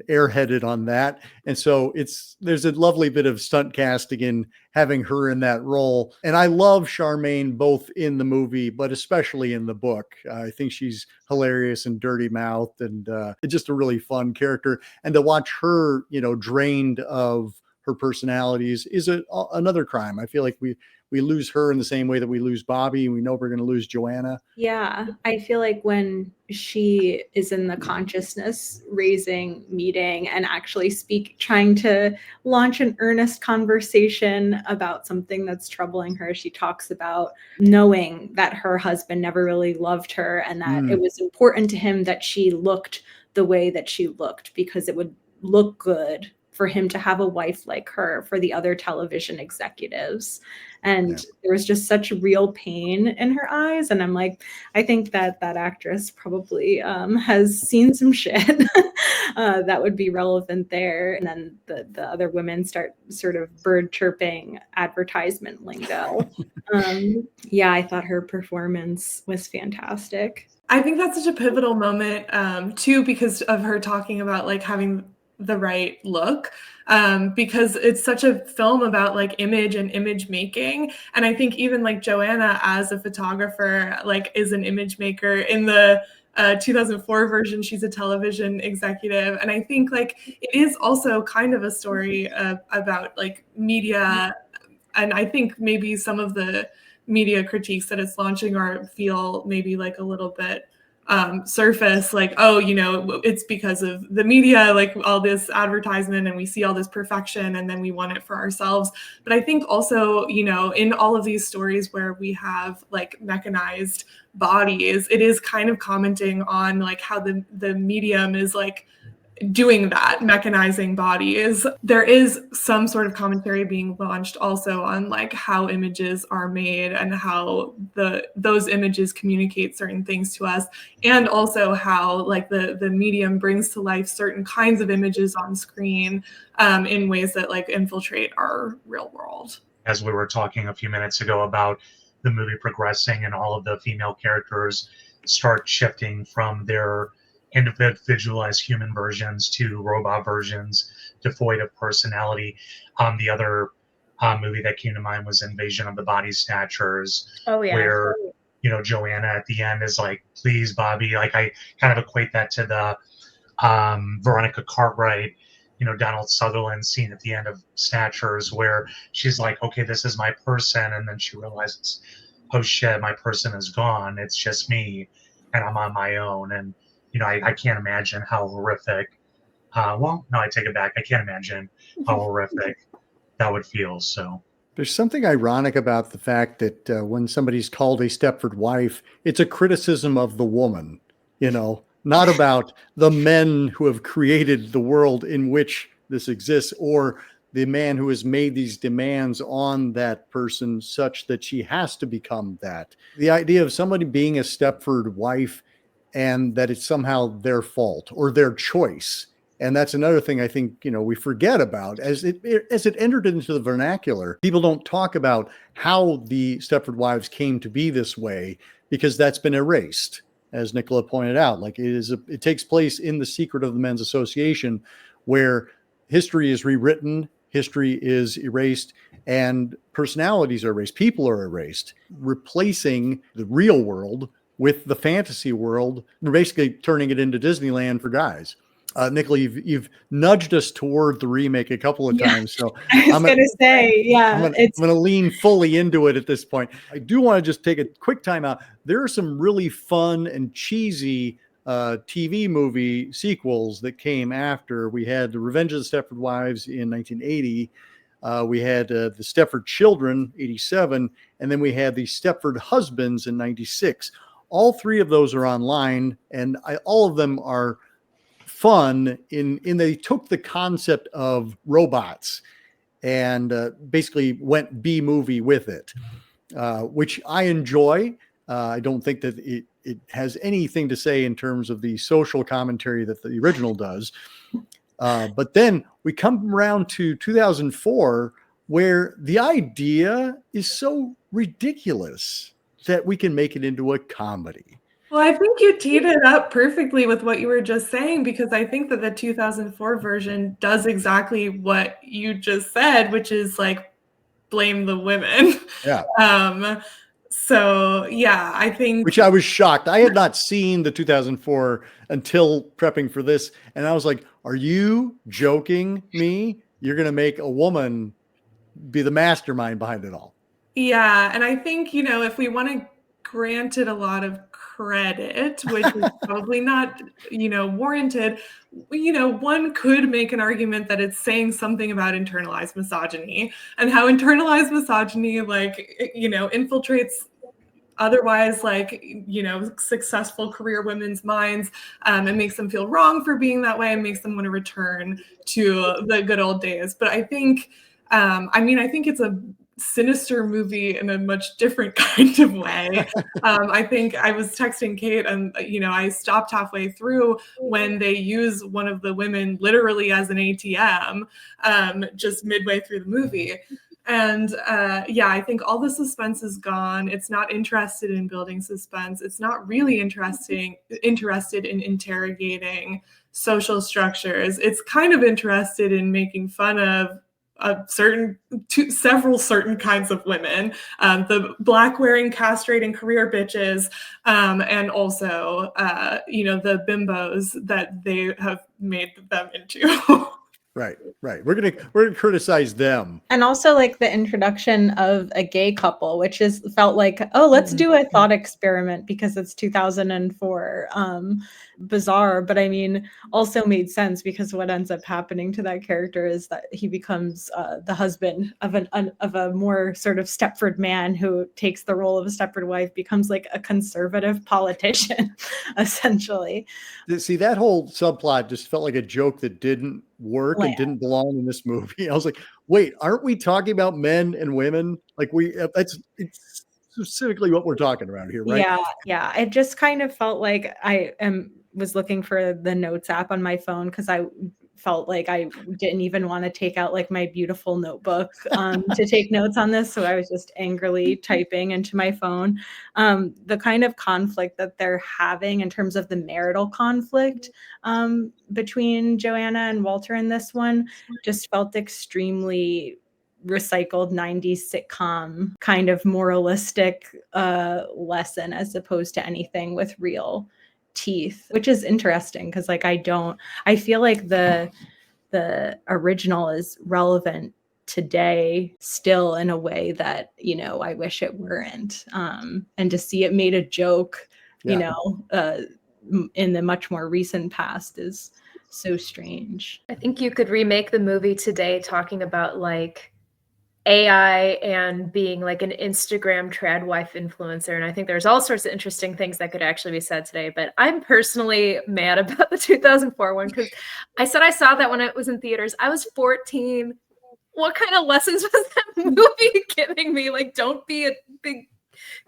airheaded on that. And so there's a lovely bit of stunt casting in having her in that role. And I love Charmaine both in the movie, but especially in the book. I think she's hilarious and dirty mouthed and just a really fun character. And to watch her, drained of her personalities is another crime. I feel like we lose her in the same way that we lose Bobby. We know we're going to lose Joanna. Yeah, I feel like when she is in the consciousness raising meeting and actually trying to launch an earnest conversation about something that's troubling her, she talks about knowing that her husband never really loved her and that it was important to him that she looked the way that she looked because it would look good for him to have a wife like her for the other television executives. And there was just such real pain in her eyes. And I'm like, I think that actress probably has seen some shit that would be relevant there. And then the other women start sort of bird chirping advertisement lingo. I thought her performance was fantastic. I think that's such a pivotal moment too, because of her talking about like having the right look, because it's such a film about like image and image making. And I think even like Joanna as a photographer, like is an image maker. In the 2004 version, she's a television executive. And I think like it is also kind of a story about like media. And I think maybe some of the media critiques that it's launching feel maybe like a little bit surface, like, it's because of the media, like all this advertisement and we see all this perfection and then we want it for ourselves. But I think also, in all of these stories where we have like mechanized bodies, it is kind of commenting on like how the medium is like doing that, mechanizing bodies. There is some sort of commentary being launched also on like how images are made and how those images communicate certain things to us, and also how like the medium brings to life certain kinds of images on screen in ways that like infiltrate our real world. As we were talking a few minutes ago about the movie progressing and all of the female characters start shifting from their individualized human versions to robot versions devoid of personality. The other movie that came to mind was Invasion of the Body Snatchers, where Joanna at the end is like, please Bobby, like I kind of equate that to the Veronica Cartwright, Donald Sutherland scene at the end of Snatchers, where she's like, okay, this is my person, and then she realizes, oh shit, my person is gone, it's just me and I'm on my own. And I can't imagine how horrific. I take it back. I can't imagine how horrific that would feel. So there's something ironic about the fact that when somebody's called a Stepford wife, it's a criticism of the woman, not about the men who have created the world in which this exists or the man who has made these demands on that person such that she has to become that. The idea of somebody being a Stepford wife and that it's somehow their fault or their choice. And that's another thing I think, we forget about as it entered into the vernacular. People don't talk about how the Stepford Wives came to be this way because that's been erased, as Nicola pointed out. Like it takes place in the secret of the Men's Association, where history is rewritten, history is erased, and personalities are erased. People are erased, replacing the real world with the fantasy world. We're basically turning it into Disneyland for guys. Nicola, you've nudged us toward the remake a couple of times. So I'm going to say, I'm going to lean fully into it at this point. I do want to just take a quick time out. There are some really fun and cheesy TV movie sequels that came after. We had The Revenge of the Stepford Wives in 1980. We had The Stepford Children, 87. And then we had The Stepford Husbands in 96. All three of those are online, and all of them are fun in they took the concept of robots and basically went B-movie with it, which I enjoy. I don't think that it has anything to say in terms of the social commentary that the original does. But then we come around to 2004, where the idea is so ridiculous that we can make it into a comedy. Well, I think you teed it up perfectly with what you were just saying, because I think that the 2004 version does exactly what you just said, which is like blame the women. Yeah. So yeah, I think, which I was shocked. I had not seen the 2004 until prepping for this, and I was like, "Are you joking me? You're going to make a woman be the mastermind behind it all?" Yeah, and I think, if we want to grant it a lot of credit, which is probably not, warranted, one could make an argument that it's saying something about internalized misogyny and how internalized misogyny, infiltrates otherwise successful career women's minds, and makes them feel wrong for being that way and makes them want to return to the good old days. But I think, I think it's a sinister movie in a much different kind of way. I think I was texting Kate and, I stopped halfway through when they use one of the women literally as an ATM, just midway through the movie. And I think all the suspense is gone. It's not interested in building suspense. It's not really interested in interrogating social structures. It's kind of interested in making fun of several certain kinds of women, the black wearing castrating career bitches, and also the bimbos that they have made them into. Right. We're gonna criticize them, and also like the introduction of a gay couple, which felt like, oh, let's do a thought experiment because it's 2004. Bizarre, but I mean, also made sense because what ends up happening to that character is that he becomes the husband of a more sort of Stepford man who takes the role of a Stepford wife, becomes like a conservative politician, essentially. See, that whole subplot just felt like a joke that didn't work and didn't belong in this movie. I was like, wait, aren't we talking about men and women? Like it's specifically what we're talking about here, right? Yeah. It just kind of felt like I was looking for the notes app on my phone because I felt like I didn't even want to take out like my beautiful notebook to take notes on this. So I was just angrily typing into my phone. The kind of conflict that they're having in terms of the marital conflict between Joanna and Walter in this one just felt extremely recycled 90s sitcom kind of moralistic lesson as opposed to anything with real teeth, which is interesting because I feel like the original is relevant today still in a way that I wish it weren't, and to see it made a joke in the much more recent past is so strange. I think you could remake the movie today talking about like AI and being like an Instagram trad wife influencer. And I think there's all sorts of interesting things that could actually be said today. But I'm personally mad about the 2004 one because I said I saw that when it was in theaters. I was 14. what kind of lessons was that movie giving me? Like, don't be a big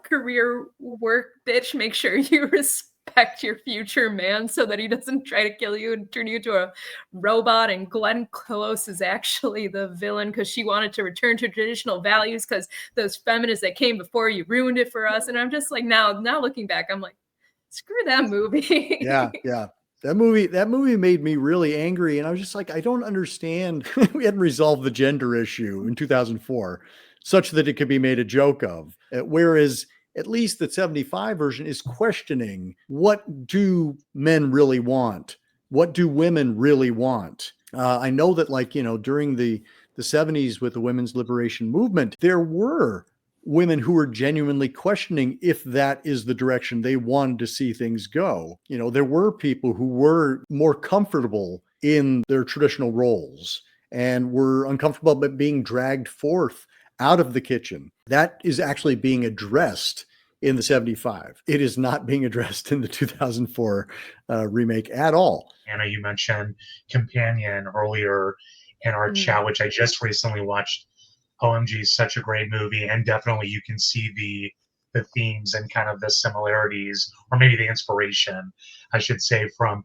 career work bitch. Make sure you respect your future man so that he doesn't try to kill you and turn you into a robot. And Glenn Close is actually the villain because she wanted to return to traditional values because those feminists that came before you ruined it for us. And I'm just like, now looking back, I'm like, screw that movie. Yeah. That movie made me really angry. And I was just like, I don't understand. We hadn't resolved the gender issue in 2004 such that it could be made a joke of. Whereas at least the 75 version is questioning, what do men really want? What do women really want? I know that, like, during the 70s with the women's liberation movement, there were women who were genuinely questioning if that is the direction they wanted to see things go. There were people who were more comfortable in their traditional roles and were uncomfortable but being dragged forth out of the kitchen. That is actually being addressed in the 75. It is not being addressed in the 2004 remake at all. Anna, you mentioned Companion earlier in our chat, which I just recently watched. OMG is such a great movie, and definitely you can see the themes and kind of the similarities, or maybe the inspiration, I should say, from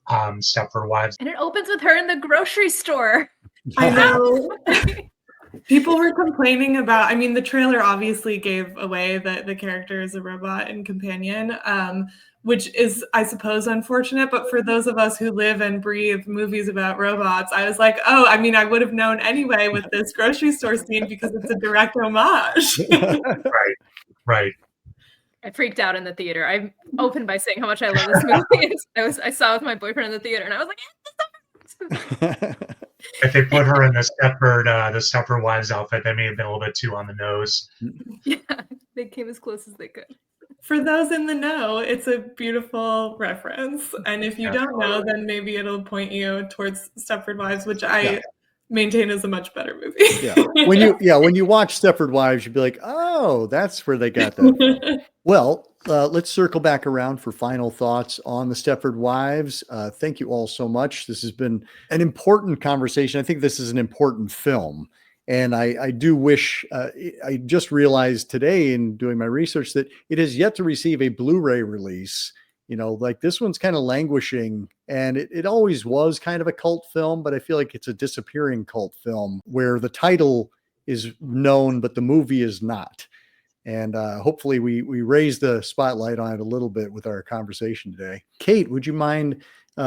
Stepford Wives. And it opens with her in the grocery store. I know. People were complaining about, I mean, the trailer obviously gave away that the character is a robot in Companion, which is, I suppose, unfortunate. But for those of us who live and breathe movies about robots, I was like, oh, I mean, I would have known anyway with this grocery store scene because it's a direct homage. Right. I freaked out in the theater. I opened by saying how much I love this movie. I saw it with my boyfriend in the theater, and I was like, if they put her in the Stepford Wives outfit, that may have been a little bit too on the nose. Yeah, they came as close as they could. For those in the know, it's a beautiful reference. And if you don't know, then maybe it'll point you towards Stepford Wives, which I maintain is a much better movie. When you watch Stepford Wives, you'd be like, oh, that's where they got that. Well, let's circle back around for final thoughts on the Stepford Wives. Thank you all so much. This has been an important conversation. I think this is an important film. And I do wish, I just realized today in doing my research that it has yet to receive a Blu-ray release. Like this one's kind of languishing, and it always was kind of a cult film, but I feel like it's a disappearing cult film where the title is known, but the movie is not. And hopefully we raise the spotlight on it a little bit with our conversation today. Kate, would you mind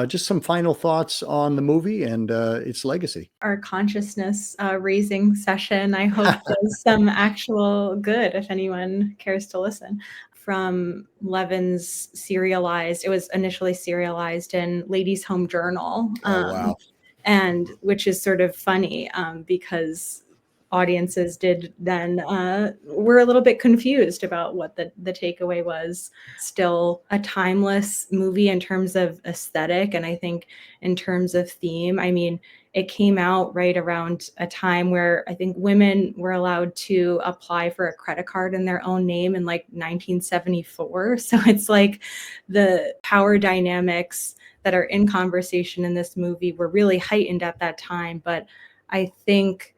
just some final thoughts on the movie and its legacy? Our consciousness raising session, I hope, does some actual good if anyone cares to listen. From Levin's serialized, it was initially serialized in Ladies' Home Journal. Wow. And which is sort of funny because audiences did then were a little bit confused about what the takeaway was. Still a timeless movie in terms of aesthetic, and I think in terms of theme. I mean, it came out right around a time where I think women were allowed to apply for a credit card in their own name in like 1974. So it's like the power dynamics that are in conversation in this movie were really heightened at that time. But I think,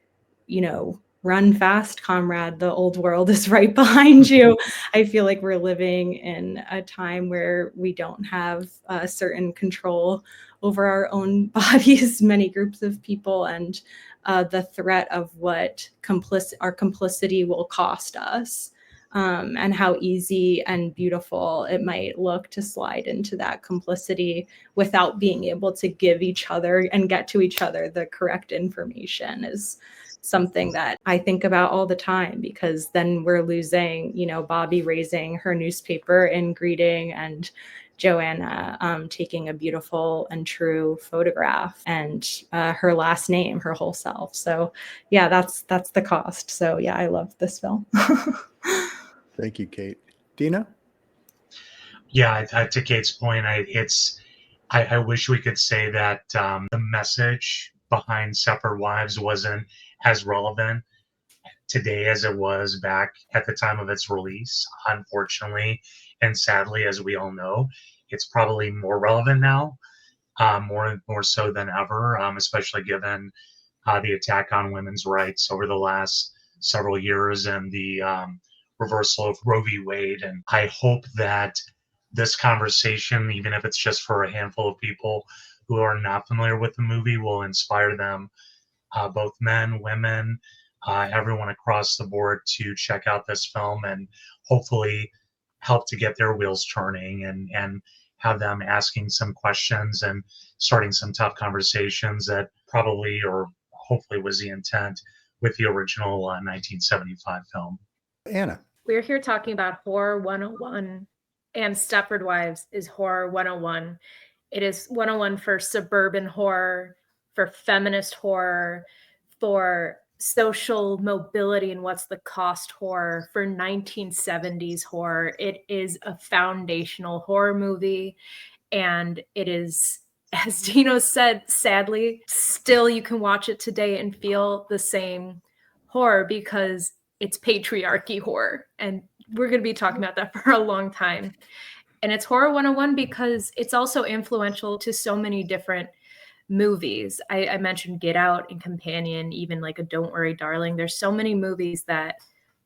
run fast, comrade. The old world is right behind you. I feel like we're living in a time where we don't have a certain control over our own bodies, many groups of people, and the threat of what our complicity will cost us, and how easy and beautiful it might look to slide into that complicity without being able to give each other and get to each other the correct information is something that I think about all the time, because then we're losing, Bobby raising her newspaper in greeting and Joanna taking a beautiful and true photograph, and her last name, her whole self. So yeah, that's the cost. So yeah, I love this film. Thank you, Kate. Dina? Yeah, to Kate's point, I wish we could say that the message behind Stepford Wives wasn't as relevant today as it was back at the time of its release. Unfortunately, and sadly, as we all know, it's probably more relevant now, more so than ever, especially given the attack on women's rights over the last several years and the reversal of Roe v. Wade. And I hope that this conversation, even if it's just for a handful of people who are not familiar with the movie, will inspire them, both men, women, everyone across the board, to check out this film and hopefully help to get their wheels turning and have them asking some questions and starting some tough conversations that probably or hopefully was the intent with the original 1975 film. Anna. We're here talking about Horror 101, and Stepford Wives is Horror 101. It is 101 for suburban horror, for feminist horror, for social mobility and what's the cost horror, for 1970s horror. It is a foundational horror movie, and it is, as Dino said, sadly, still you can watch it today and feel the same horror because it's patriarchy horror. And we're going to be talking about that for a long time. And it's Horror 101 because it's also influential to so many different movies. I mentioned Get Out and Companion, even like a Don't Worry, Darling. There's so many movies that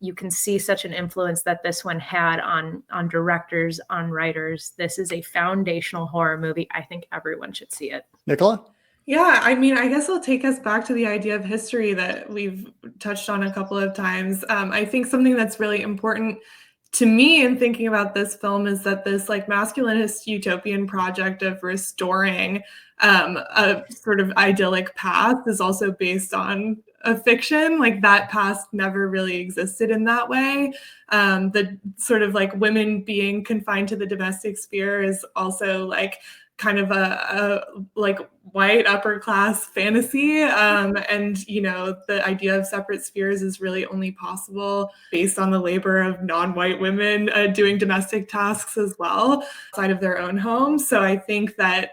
you can see such an influence that this one had on directors, on writers. This is a foundational horror movie. I think everyone should see it. Nicola? Yeah, I mean, I guess I'll take us back to the idea of history that we've touched on a couple of times. I think something that's really important to me in thinking about this film is that this like masculinist utopian project of restoring a sort of idyllic past is also based on a fiction. Like that past never really existed in that way. The sort of like women being confined to the domestic sphere is also like kind of a like white upper class fantasy. And, you know, the idea of separate spheres is really only possible based on the labor of non-white women doing domestic tasks as well outside of their own homes. So I think that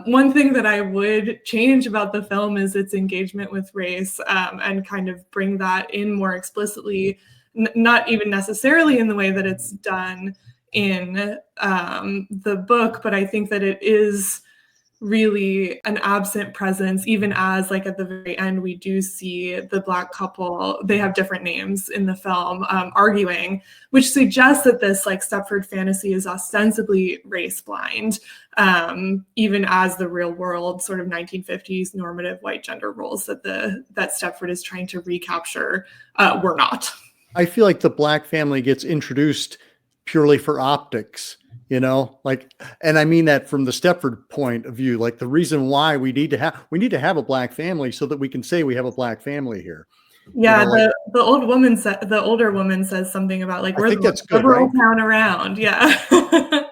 one thing that I would change about the film is its engagement with race and kind of bring that in more explicitly, not even necessarily in the way that it's done in the book, but I think that it is really an absent presence, even as like at the very end, we do see the Black couple, they have different names in the film, arguing, which suggests that this like Stepford fantasy is ostensibly race blind, even as the real world sort of 1950s normative white gender roles that Stepford is trying to recapture were not. I feel like the Black family gets introduced purely for optics, you know, like, and I mean that from the Stepford point of view, like the reason why we need to have a Black family so that we can say we have a Black family here. Yeah, you know, like, the older woman says something about like we're the good, liberal right? town around. Yeah.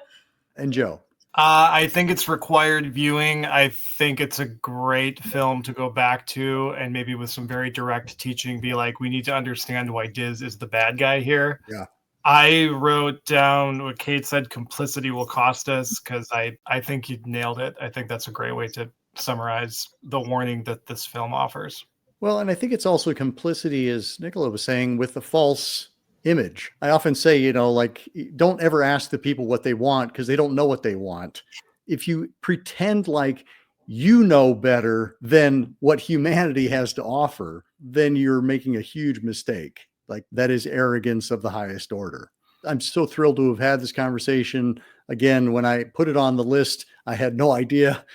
And Joe. I think it's required viewing. I think it's a great film to go back to and maybe with some very direct teaching, be like, we need to understand why Diz is the bad guy here. Yeah. I wrote down what Kate said, complicity will cost us, because I think you nailed it. I think that's a great way to summarize the warning that this film offers. Well, and I think it's also complicity, as Nicola was saying, with the false image. I often say, you know, like, don't ever ask the people what they want because they don't know what they want. If you pretend like you know better than what humanity has to offer, then you're making a huge mistake. Like that is arrogance of the highest order. I'm so thrilled to have had this conversation. Again, when I put it on the list, I had no idea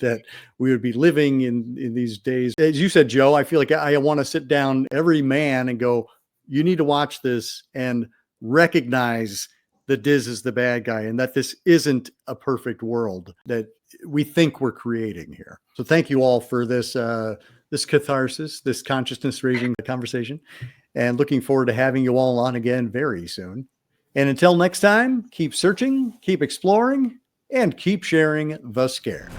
that we would be living in these days. As you said, Joe, I feel like I want to sit down every man and go, you need to watch this and recognize that Diz is the bad guy and that this isn't a perfect world that we think we're creating here. So thank you all for this catharsis, this consciousness raising conversation. And looking forward to having you all on again very soon. And until next time, keep searching, keep exploring, and keep sharing the scare.